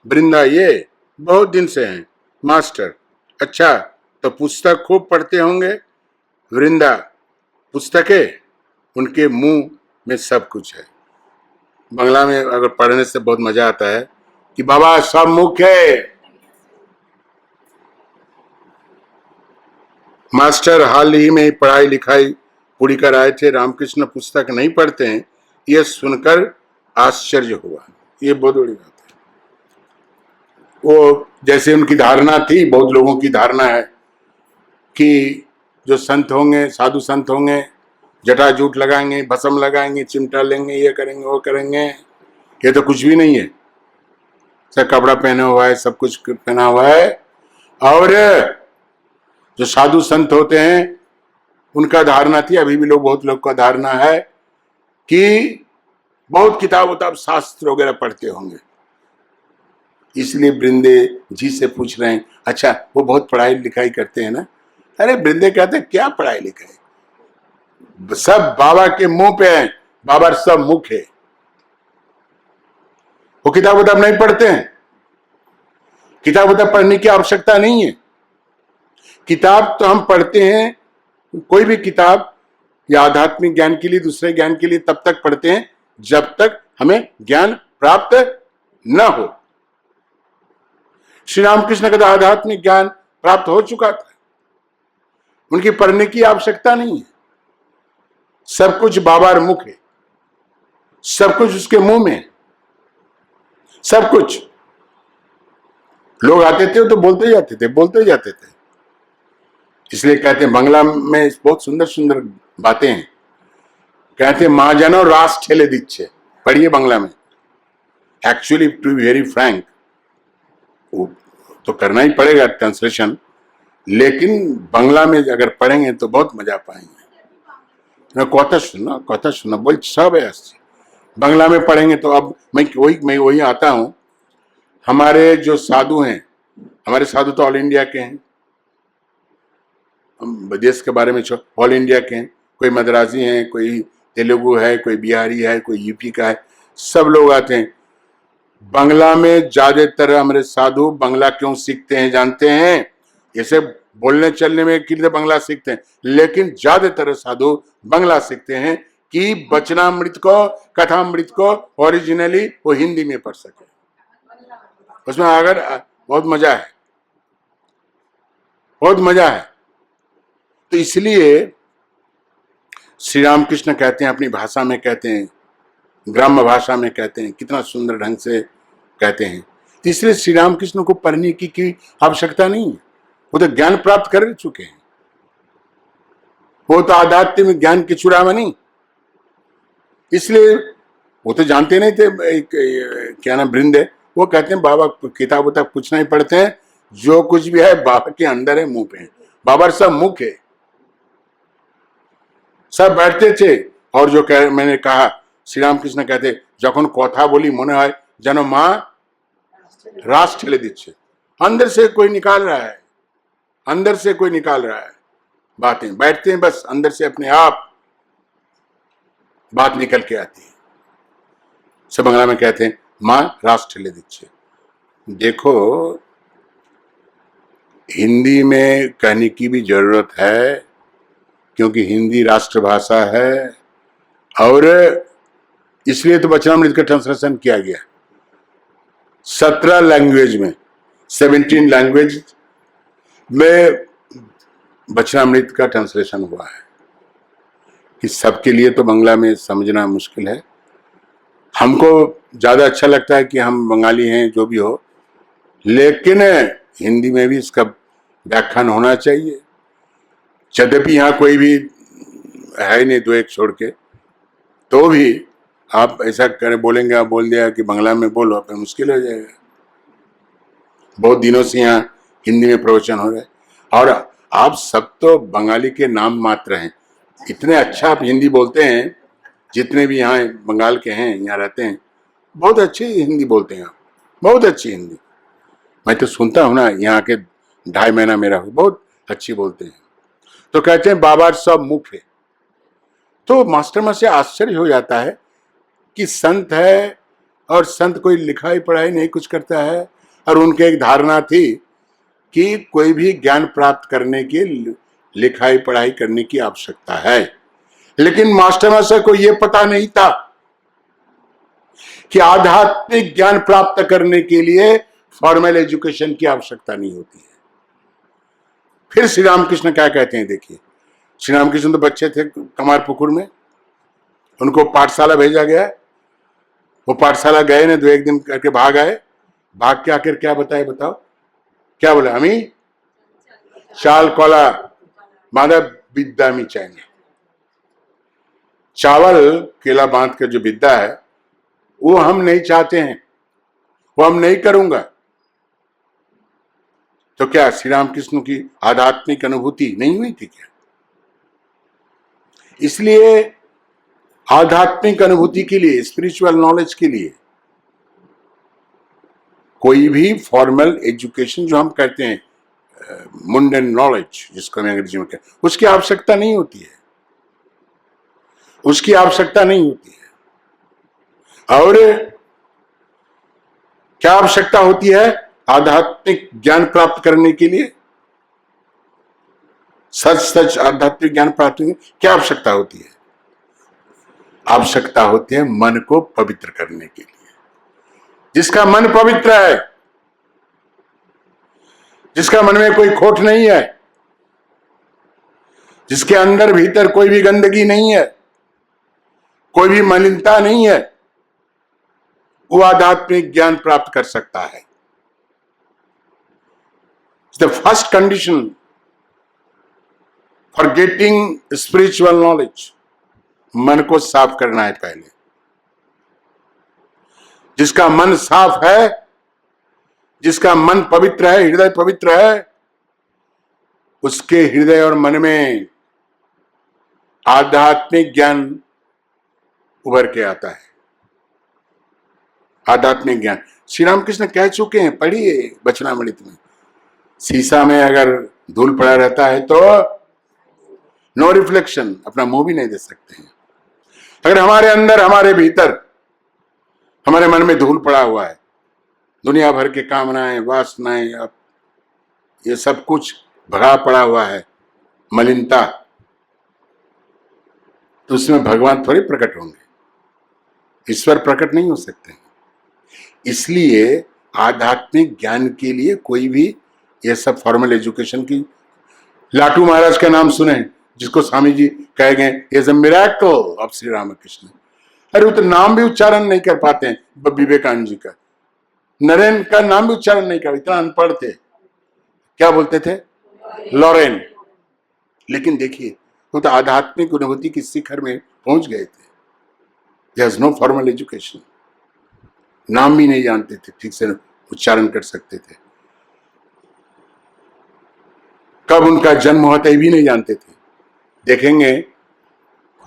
S1: वृंदा, ये बहुत दिन से हैं। मास्टर, अच्छा तो पुस्तक खूब पढ़ते होंगे? वृंदा, पुस्तकें? उनके मुंह में सब कुछ है। बंगला में अगर पढ़ने से बहुत मजा आता है कि बाबा सब मुख है। मास्टर हाल ही में पढ़ाई लिखाई पूरी कर आए थे, रामकृष्ण पुस्तक नहीं पढ़ते हैं, यह सुनकर आश्चर्य हुआ। ये बहुत बड़ी बात है। वो जैसे उनकी धारणा थी, बहुत लोगों की धारणा है कि जो संत होंगे, साधु संत होंगे, जटा जूट लगाएंगे, भस्म लगाएंगे, चिमटा लेंगे, ये करेंगे वो करेंगे। ये तो कुछ भी नहीं है। सब कपड़ा पहना हुआ है, सब कुछ पहना हुआ है। और जो साधु संत होते हैं उनका धारणा थी, अभी भी बहुत लोग का धारणा है कि बहुत किताब शास्त्र वगैरह पढ़ते होंगे। इसलिए वृंदे जी से पूछ रहे हैं, अच्छा वो बहुत पढ़ाई लिखाई करते हैं ना? अरे वृंदे कहते हैं, क्या पढ़ाई लिखाई, सब बाबा के मुंह पे है, बाबा सब मुख है। वो किताब नहीं पढ़ते हैं। किताब पढ़ने की आवश्यकता नहीं है। किताब तो हम पढ़ते हैं, कोई भी किताब या आध्यात्मिक ज्ञान के लिए, दूसरे ज्ञान के लिए तब तक पढ़ते हैं जब तक हमें ज्ञान प्राप्त न हो। श्री रामकृष्ण का तो आध्यात्मिक ज्ञान प्राप्त हो चुका था, उनकी पढ़ने की आवश्यकता नहीं है। सब कुछ बाबार मुख है, सब कुछ उसके मुंह में, सब कुछ। लोग आते थे तो बोलते जाते थे, बोलते जाते थे। इसलिए कहते हैं, बांग्ला में बहुत सुंदर सुंदर बातें हैं। कहते हैं मां जानो रास ठेले दिच्छे, पढ़िए बांग्ला में। Actually to be very frank, तो करना ही पड़ेगा ट्रांसलेशन, लेकिन बांग्ला में अगर पढ़ेंगे तो बहुत मजा पाएंगे। कथा सुनना बोल सब है। बांग्ला में पढ़ेंगे तो अब मैं वही आता हूं। हमारे जो साधु हैं, हमारे साधु तो ऑल इंडिया के हैं, हम देश के बारे में ऑल इंडिया के हैं। कोई मद्रासी हैं, कोई तेलुगु है, कोई बिहारी है, कोई यूपी का है, सब लोग आते हैं। बांग्ला में ज्यादातर हमारे साधु बांग्ला क्यों सीखते हैं जानते हैं? ऐसे बोलने चलने में के लिए बांग्ला सीखते हैं, लेकिन ज्यादातर साधु बांग्ला सीखते हैं कि वचनामृत को, कथामृत को ओरिजिनली वो हिंदी में पढ़ सके। उसमें अगर बहुत मजा है, बहुत मजा है। तो इसलिए श्री रामकृष्ण कहते हैं, अपनी भाषा में कहते हैं, ग्राम्य भाषा में कहते हैं, कितना सुंदर ढंग से कहते हैं। इसलिए श्री रामकृष्ण को पढ़ने की आवश्यकता नहीं है, वो तो ज्ञान प्राप्त कर चुके हैं। वो तो आध्यात्मिक ज्ञान की चूड़ामणि, इसलिए वो तो जानते नहीं थे। क्या नाम वृंद है, वो कहते हैं बाबा किताब तक कुछ नहीं पढ़ते हैं, जो कुछ भी है बाबा के अंदर है, मुंह पे है। बाबा सब मुख है, सब बैठते थे। और जो मैंने कहा, श्री रामकृष्ण कहते जखन कथा बोली मने है जानो माँ रास ठेले दिच्छे। अंदर से कोई निकाल रहा है, अंदर से कोई निकाल रहा है बातें। बैठते हैं बस, अंदर से अपने आप बात निकल के आती है। सब बांग्ला में कहते हैं माँ रास ठेले दिच्छे। देखो, हिंदी में कहने की भी जरूरत है, क्योंकि हिंदी राष्ट्रभाषा है, और इसलिए तो वचनामृत का ट्रांसलेशन किया गया 17 लैंग्वेज में, 17 लैंग्वेज में वचनामृत का ट्रांसलेशन हुआ है। कि सबके लिए तो बांग्ला में समझना मुश्किल है। हमको ज्यादा अच्छा लगता है कि हम बंगाली हैं, जो भी हो, लेकिन हिंदी में भी इसका व्याख्यान होना चाहिए। यद्यपि यहाँ कोई भी है नहीं, दो एक छोड़ के, तो भी आप ऐसा करें, बोलेंगे, आप बोल दिया कि बांग्ला में बोलो, फिर मुश्किल हो जाएगा। बहुत दिनों से यहाँ हिंदी में प्रवचन हो रहे हैं, और आप सब तो बंगाली के नाम मात्र हैं। इतने अच्छा आप हिंदी बोलते हैं, जितने भी यहाँ बंगाल के हैं, यहाँ रहते हैं, बहुत अच्छी हिंदी बोलते हैं आप, बहुत अच्छी हिंदी। मैं तो सुनता हूँ ना, यहाँ के 2.5 महीना मेरा हो, बहुत अच्छी बोलते हैं। तो कहते हैं बाबा सब मुख है। तो मास्टर से आश्चर्य हो जाता है कि संत है, और संत कोई लिखाई पढ़ाई नहीं कुछ करता है, और उनके एक धारणा थी कि कोई भी ज्ञान प्राप्त करने की लिखाई पढ़ाई करने की आवश्यकता है। लेकिन मास्टर को यह पता नहीं था कि आध्यात्मिक ज्ञान प्राप्त करने के लिए फॉर्मल एजुकेशन की आवश्यकता नहीं होती है। फिर श्री रामकृष्ण क्या कहते हैं, देखिए। श्री रामकृष्ण तो बच्चे थे कमारपुकुर में, उनको पाठशाला भेजा गया। वो पाठशाला गए ना, 2 एक दिन करके भाग आए। भाग के आकर क्या बताए, बताओ क्या बोला? हमी चाल कोला माधव विद्या में चाहिए। चावल केला बांध के जो विद्या है, वो हम नहीं चाहते हैं, वो हम नहीं करूंगा। तो क्या श्री रामकृष्ण की आध्यात्मिक अनुभूति नहीं हुई थी क्या? इसलिए आध्यात्मिक अनुभूति के लिए, स्पिरिचुअल नॉलेज के लिए, कोई भी फॉर्मल एजुकेशन जो हम कहते हैं, मुंडन नॉलेज जिसको हम अंग्रेजी में कहते हैं, उसकी आवश्यकता नहीं होती है, उसकी आवश्यकता नहीं होती है। और क्या आवश्यकता होती है आध्यात्मिक ज्ञान प्राप्त करने के लिए? सच आध्यात्मिक ज्ञान प्राप्त करने की क्या आवश्यकता होती है? आवश्यकता होती है मन को पवित्र करने के लिए। जिसका मन पवित्र है, जिसका मन में कोई खोट नहीं है, जिसके अंदर भीतर कोई भी गंदगी नहीं है, कोई भी मलिनता नहीं है, वो आध्यात्मिक ज्ञान प्राप्त कर सकता है। The first condition for getting spiritual knowledge, मन को साफ करना है पहले। जिसका मन साफ है, जिसका मन पवित्र है, हृदय पवित्र है, उसके हृदय और मन में आध्यात्मिक ज्ञान उभर के आता है। आध्यात्मिक ज्ञान श्री रामकृष्ण कह चुके हैं, पढ़िए वचनामृत में। शीशा में अगर धूल पड़ा रहता है तो नो रिफ्लेक्शन, अपना मुंह भी नहीं दे सकते हैं। अगर हमारे अंदर, हमारे भीतर, हमारे मन में धूल पड़ा हुआ है, दुनिया भर के कामनाएं, वासनाएं, अब ये सब कुछ भरा पड़ा हुआ है, मलिनता, तो उसमें भगवान थोड़े प्रकट होंगे, ईश्वर प्रकट नहीं हो सकते। इसलिए आध्यात्मिक ज्ञान के लिए कोई भी ये सब फॉर्मल एजुकेशन की, लाटू महाराज का नाम सुने, जिसको स्वामी जी कह गए is a miracle of Shri Ramakrishna. अरे वो तो नाम भी उच्चारण नहीं कर पाते हैं विवेकानंद जी का, नरेन का नाम भी उच्चारण नहीं कर, इतना अनपढ़ थे। क्या बोलते थे? लॉरेन। लेकिन देखिए वो तो आध्यात्मिक अनुभूति की शिखर में पहुंच गए थे। There is no formal education, नाम भी नहीं जानते थे, ठीक से उच्चारण कर सकते थे, कब उनका जन्म हुआ था ये भी नहीं जानते थे। देखेंगे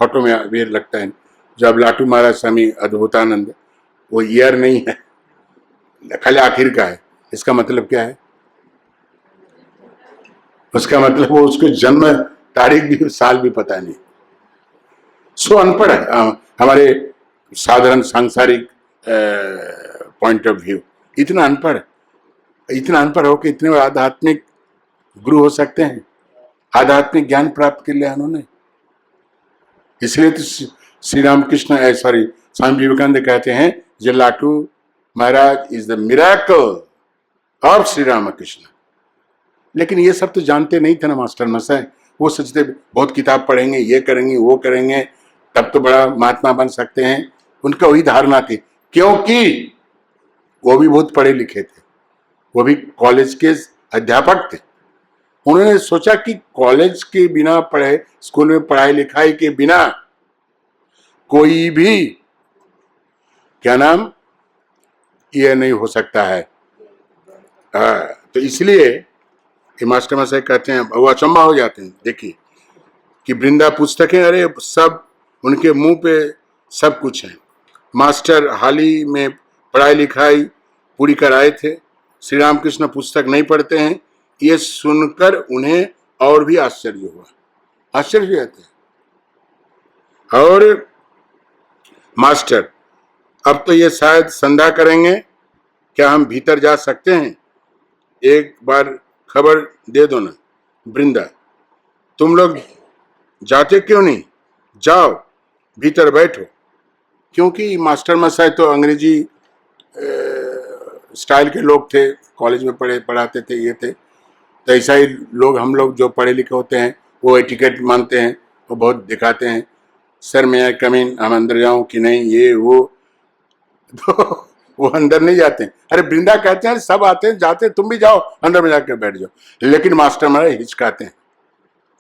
S1: फोटो में अभी लगता है, जब लाटू महाराज स्वामी अद्भुतानंद, वो ईयर नहीं है, खाली आखिर का है। इसका मतलब क्या है? उसका मतलब वो उसको जन्म तारीख भी, साल भी पता नहीं। सो अनपढ़ है हमारे साधारण सांसारिक पॉइंट ऑफ व्यू। इतना अनपढ़ हो कि इतने आध्यात्मिक गुरु हो सकते हैं, आध्यात्मिक ज्ञान प्राप्त कर लिया उन्होंने। इसलिए तो श्री रामकृष्ण स्वामी विवेकानंद कहते हैं जे Latu Maharaj is the miracle of Shri Ramakrishna. लेकिन ये सब तो जानते नहीं थे ना मास्टर मसाई। वो सोचते बहुत किताब पढ़ेंगे, ये करेंगे, वो करेंगे, तब तो बड़ा महात्मा बन सकते हैं। उनका वही धारणा थी, क्योंकि वो भी बहुत पढ़े लिखे थे, वो भी कॉलेज के अध्यापक थे। उन्होंने सोचा कि कॉलेज के बिना पढ़े, स्कूल में पढ़ाई लिखाई के बिना कोई भी क्या नाम ये नहीं हो सकता है। तो इसलिए मास्टर मसाई कहते हैं, वो अचंबा हो जाते हैं। देखिए कि वृंदा पुस्तकें, अरे सब उनके मुंह पे सब कुछ है। मास्टर हाल ही में पढ़ाई लिखाई पूरी कराए थे, श्री रामकृष्ण पुस्तक नहीं पढ़ते हैं। ये सुनकर उन्हें और भी आश्चर्य हुआ, आश्चर्य आते हैं। और मास्टर अब तो ये शायद संध्या करेंगे, क्या हम भीतर जा सकते हैं? एक बार खबर दे दो ना। वृंदा, तुम लोग जाते क्यों नहीं? जाओ भीतर बैठो। क्योंकि मास्टर मसाई तो अंग्रेजी स्टाइल के लोग थे, कॉलेज में पढ़ाते थे, ये थे। तो ऐसा ही लोग, हम लोग जो पढ़े लिखे होते हैं वो एटिकेट मानते हैं, वो बहुत दिखाते हैं, सर मैं कम इन, हम अंदर जाऊं कि नहीं, ये वो तो वो अंदर नहीं जाते हैं। अरे वृंदा कहते हैं सब आते हैं, जाते हैं, तुम भी जाओ अंदर में जाकर बैठ जाओ। लेकिन मास्टर हमारे हिचकाते हैं,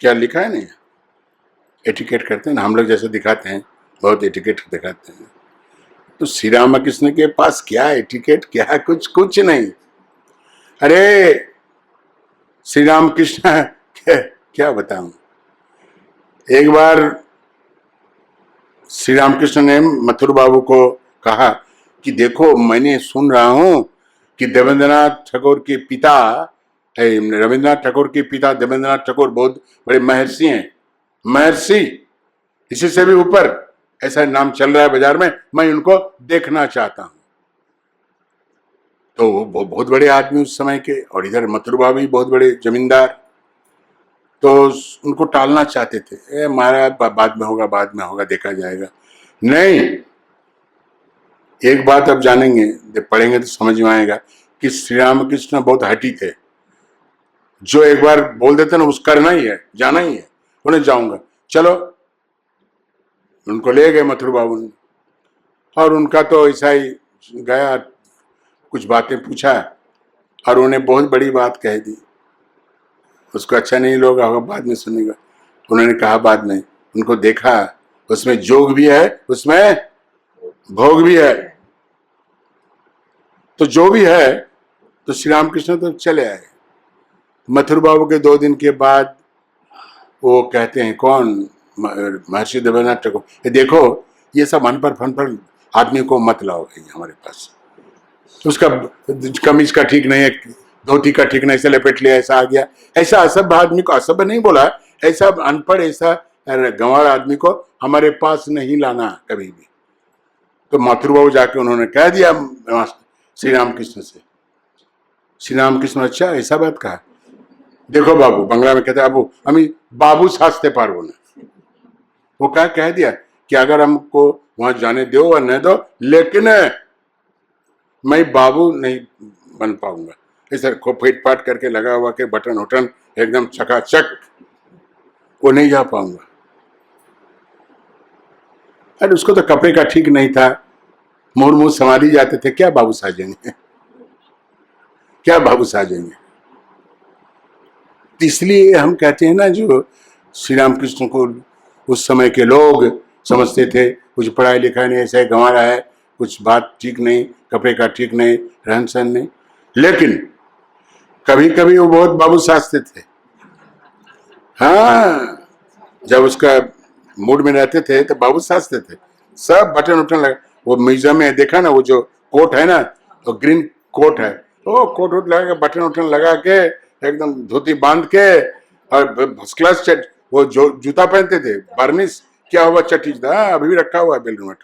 S1: क्या लिखा है नहीं, एटिकेट करते हैं ना, हम लोग जैसे दिखाते हैं, बहुत एटिकेट दिखाते हैं। तो श्री रामकृष्ण के पास क्या एटिकेट, क्या कुछ नहीं। अरे श्री रामकृष्ण क्या बताऊं। एक बार श्री रामकृष्ण ने मथुर बाबू को कहा कि देखो मैंने सुन रहा हूं कि रविंद्रनाथ ठाकुर के पिता देवेंद्रनाथ ठाकुर बहुत बड़े महर्षि हैं, महर्षि इसी से भी ऊपर ऐसा नाम चल रहा है बाजार में, मैं उनको देखना चाहता हूं। तो वो बहुत बड़े आदमी उस समय के, और इधर मथुर बाबू भी बहुत बड़े जमींदार, तो उनको टालना चाहते थे। महाराज बाद में होगा, देखा जाएगा। नहीं, एक बात अब जानेंगे, जब पढ़ेंगे तो समझ में आएगा कि श्री रामकृष्ण बहुत हठी थे। जो एक बार बोल देते ना, उस करना ही है, जाना ही है, उन्हें जाऊंगा, चलो। उनको ले गए मथुर बाबू ने, और उनका तो ऐसा ही गया, कुछ बातें पूछा और उन्हें बहुत बड़ी बात कह दी। उसको अच्छा नहीं लगा होगा, बाद में सुनेगा। उन्होंने कहा बाद में, उनको देखा, उसमें जोग भी है, उसमें भोग भी है। तो जो भी है, तो श्री रामकृष्ण तो चले आए। मथुर बाबू के 2 दिन के बाद वो कहते हैं, कौन? महर्षि देवेंद्रनाथ ठाकुर, ये देखो, ये सब अनपढ़ फनपढ़ आदमी को मत लाओ भाई हमारे पास। उसका कमीज का ठीक नहीं है, धोती का ठीक नहीं, से लपेट लिया, ऐसा आ गया। ऐसा असभ्य आदमी को, असभ्य नहीं बोला, ऐसा अनपढ़, ऐसा गंवार आदमी को हमारे पास नहीं लाना कभी भी। तो मथुर बाबू जाके उन्होंने कह दिया श्री रामकृष्ण से। श्री रामकृष्ण, अच्छा ऐसा बात कहा? देखो बाबू, बंगला में कहते बाबू, हमें बाबू साजते पारबो ना। वो क्या कह दिया कि अगर हमको वहां जाने दो और न दो, लेकिन मैं बाबू नहीं बन पाऊंगा। ऐसा फिट फाट करके लगा हुआ के बटन उटन एकदम चकाचक, वो नहीं जा पाऊंगा। अरे उसको तो कपड़े का ठीक नहीं था, मुंह संवारी जाते थे, क्या बाबू साजेंगे, क्या बाबू साजेंगे। इसलिए हम कहते हैं ना, जो श्री रामकृष्ण को उस समय के लोग समझते थे, कुछ पढ़ाई लिखा नहीं, ऐसा गंवारा है, कुछ बात ठीक नहीं, कपड़े का ठीक नहीं, रहन सहन नहीं, लेकिन कभी कभी वो बहुत बाबू साजते थे। हाँ, जब उसका मूड में रहते थे तो बाबू साजते थे, सब बटन उटन लगा। वो म्यूजियम में देखा ना, वो जो कोट है ना, तो ग्रीन कोट है, तो कोट वोट लगा के, बटन उटन लगा के, एकदम धोती बांध के, और फर्स्ट क्लास वो जो जूता पहनते थे, बर्निश क्या हुआ, चट्टी जूता, अभी भी रखा हुआ है बेलरूम में,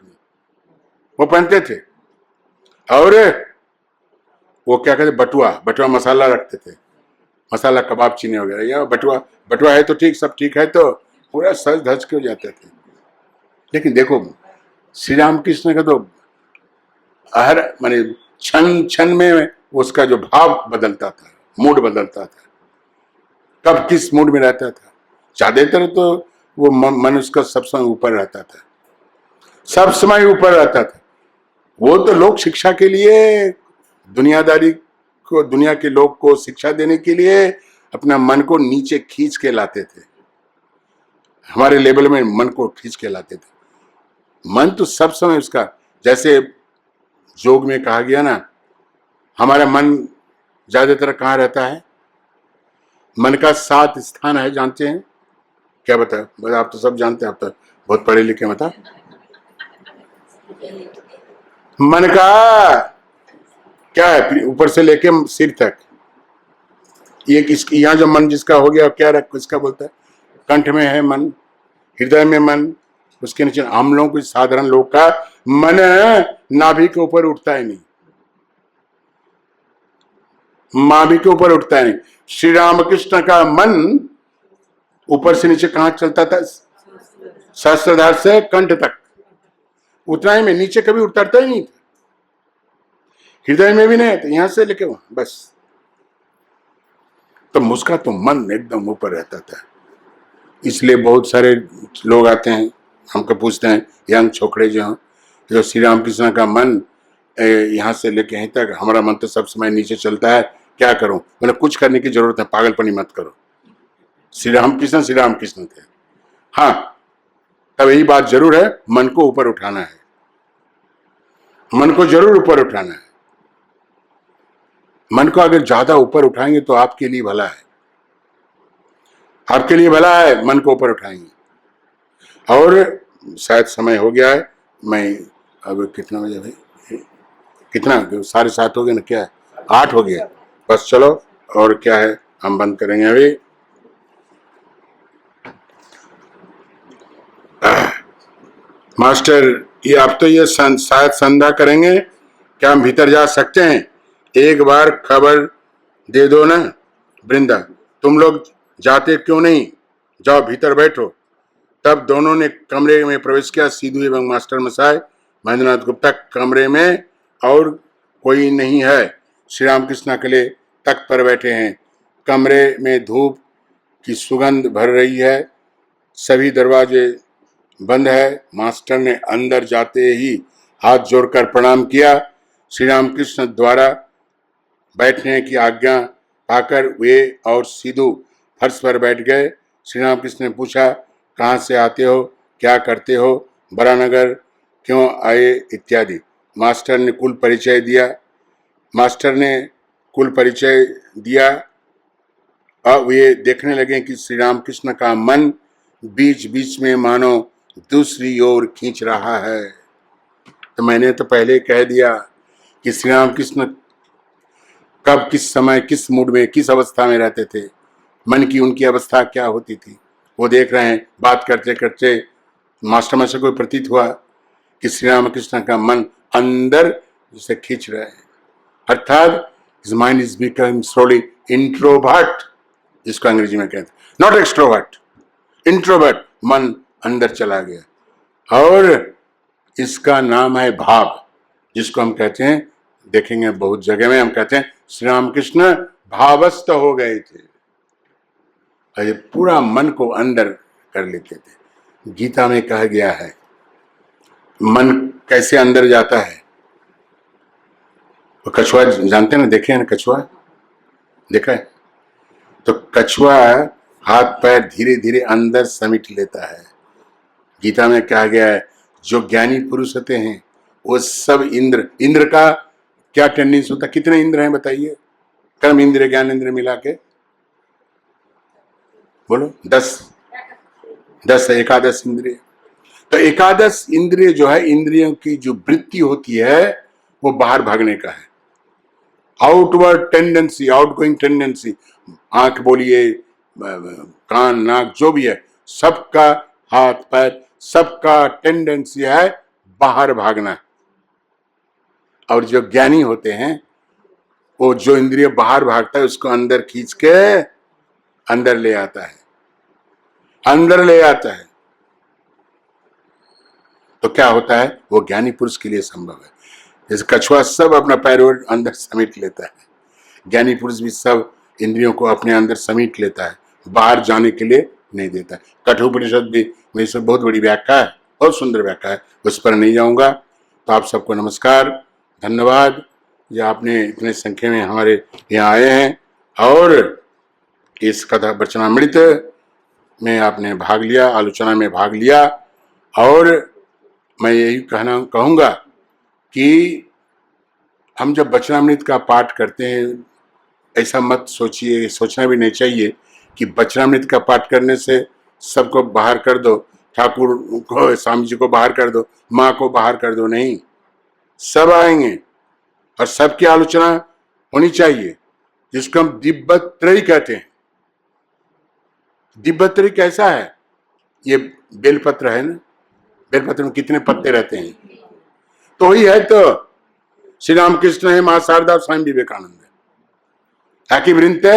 S1: वो पहनते थे। और वो क्या कहते, बटुआ, बटुआ मसाला रखते थे, मसाला कबाब चीनी वगैरह, या बटुआ, बटुआ है तो ठीक, सब ठीक है, तो पूरा सज धज के जाते थे। लेकिन देखो, श्री रामकृष्ण का तो हर माने क्षण क्षण में उसका जो भाव बदलता था, मूड बदलता था, कब किस मूड में रहता था। ज्यादातर तो वो मन उसका सब समय ऊपर रहता था, सब समय ऊपर रहता था। वो तो लोक शिक्षा के लिए, दुनियादारी को, दुनिया के लोग को शिक्षा देने के लिए अपना मन को नीचे खींच के लाते थे, हमारे लेवल में मन को खींच के लाते थे। मन तो सब समय उसका, जैसे योग में कहा गया ना, हमारा मन ज्यादातर कहाँ रहता है? मन का 7 स्थान है, जानते हैं क्या? बताओ, आप तो सब जानते हैं, आप तो बहुत पढ़े लिखे, बता। मन का क्या है? ऊपर से लेके सिर तक, ये यहाँ जो मन जिसका हो गया, क्या रख, किसका बोलता है? कंठ में है मन, हृदय में मन, उसके नीचे। हम लोग कुछ साधारण लोग का मन नाभि के ऊपर उठता है नहीं, नाभि के ऊपर उठता है नहीं। श्री रामकृष्ण का मन ऊपर से नीचे कहां चलता था? सहस्त्रधार से कंठ तक, उतना ही में, नीचे कभी उतरता ही नहीं था, हृदय में भी नहीं, तो यहां से लेके वहां बस। तो उसका तो मन एकदम ऊपर रहता था। इसलिए बहुत सारे लोग आते हैं, हमको पूछते हैं, यंग छोकरे जो श्री रामकृष्ण का मन यहाँ से लेके यहीं तक, हमारा मन तो सब समय नीचे चलता है, क्या करूं? मैंने कुछ करने की जरूरत है, पागलपनी मत करो। श्री रामकृष्ण थे। हाँ, तब यही बात जरूर है, मन को ऊपर उठाना है, मन को जरूर ऊपर उठाना है। मन को अगर ज्यादा ऊपर उठाएंगे तो आपके लिए भला है, आपके लिए भला है, मन को ऊपर उठाएंगे। और शायद समय हो गया है, मैं अब कितना बजे भाई, कितना 7:30 हो गया ना, क्या है, 8 हो गया, बस चलो, और क्या है, हम बंद करेंगे अभी। मास्टर, ये आप तो ये शायद संध्या करेंगे, क्या हम भीतर जा सकते हैं? एक बार खबर दे दो ना। वृंदा, तुम लोग जाते क्यों नहीं? जाओ भीतर बैठो। तब दोनों ने कमरे में प्रवेश किया, सीधू एवं मास्टर मसाय। महेंद्रनाथ गुप्ता कमरे में और कोई नहीं है, श्री रामकृष्ण अकेले तख्त पर बैठे हैं। कमरे में धूप की सुगंध भर रही है। सभी दरवाजे बंद है। मास्टर ने अंदर जाते ही हाथ जोड़कर प्रणाम किया। श्री रामकृष्ण द्वारा बैठने की आज्ञा पाकर वे और सिद्धू फर्श पर बैठ गए। श्री रामकृष्ण ने पूछा, कहाँ से आते हो, क्या करते हो, बरानगर क्यों आए इत्यादि। मास्टर ने कुल परिचय दिया। अब वे देखने लगे कि श्री रामकृष्ण का मन बीच बीच में मानो दूसरी ओर खींच रहा है। तो मैंने तो पहले कह दिया कि श्री रामकृष्ण कब, किस समय, किस मूड में, किस अवस्था में रहते थे, मन की उनकी अवस्था क्या होती थी, वो देख रहे हैं। बात करते करते मास्टर में से कोई प्रतीत हुआ कि श्री रामकृष्ण का मन अंदर जिसे खींच रहा है, अर्थात his mind is becoming slowly introvert, जिसको अंग्रेजी में कहते हैं, नॉट एक्सट्रोवर्ट, इंट्रोवर्ट, मन अंदर चला गया। और इसका नाम है भाव, जिसको हम कहते हैं, देखेंगे बहुत जगह में हम कहते हैं श्री रामकृष्ण भावस्थ हो गए थे, और ये पूरा मन को अंदर कर लेते थे। गीता में कहा गया है मन कैसे अंदर जाता है। तो कछुआ जानते हैं ना, देखे हैं ना कछुआ, देखा है? तो कछुआ हाथ पैर धीरे धीरे अंदर समेट लेता है। गीता में कहा गया है जो ज्ञानी पुरुष होते हैं वो सब इंद्र का क्या टेंडेंसी होता है? कितने इंद्र हैं बताइए? कर्म इंद्र, ज्ञान इंद्र मिला के बोलो 10 एकादश इंद्रिय। तो एकादश इंद्रिय जो है, इंद्रियों की जो वृत्ति होती है वो बाहर भागने का है। आउटवर्ड टेंडेंसी, आउटगोइंग टेंडेंसी, आंख बोलिए, कान, नाक, जो भी है, सबका हाथ पैर, सबका टेंडेंसी है बाहर भागना। और जो ज्ञानी होते हैं वो जो इंद्रिय बाहर भागता है उसको अंदर खींच के अंदर ले आता है, अंदर ले आता है। तो क्या होता है, वो ज्ञानी पुरुष के लिए संभव है। जैसे कछुआ सब अपना पैर अंदर समेट लेता है, ज्ञानी पुरुष भी सब इंद्रियों को अपने अंदर समेट लेता है, बाहर जाने के लिए नहीं देता। कठोपनिषद भी मेरी सब बहुत बड़ी व्याख्या है, बहुत सुंदर व्याख्या है, उस पर नहीं जाऊंगा। तो आप सबको नमस्कार, धन्यवाद जो आपने इतने संख्या में हमारे यहाँ आए हैं और इस कथा वचनामृत में आपने भाग लिया, आलोचना में भाग लिया। और मैं यही कहूँगा कि हम जब वचनामृत का पाठ करते हैं, ऐसा मत सोचिए, सोचना भी नहीं चाहिए कि वचनामृत का पाठ करने से सबको बाहर कर दो, ठाकुर को, स्वामी जी को बाहर कर दो, माँ को बाहर कर दो। नहीं, सब आएंगे और सबकी आलोचना होनी चाहिए, जिसको हम दिव्यत्रयी कहते हैं। दिव्यत्रयी कैसा है? ये बेलपत्र है ना, बेलपत्र में कितने पत्ते रहते हैं? तो वही है, तो श्री रामकृष्ण है, मां शारदा, स्वामी विवेकानंद है। की वृंते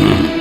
S1: हम्म।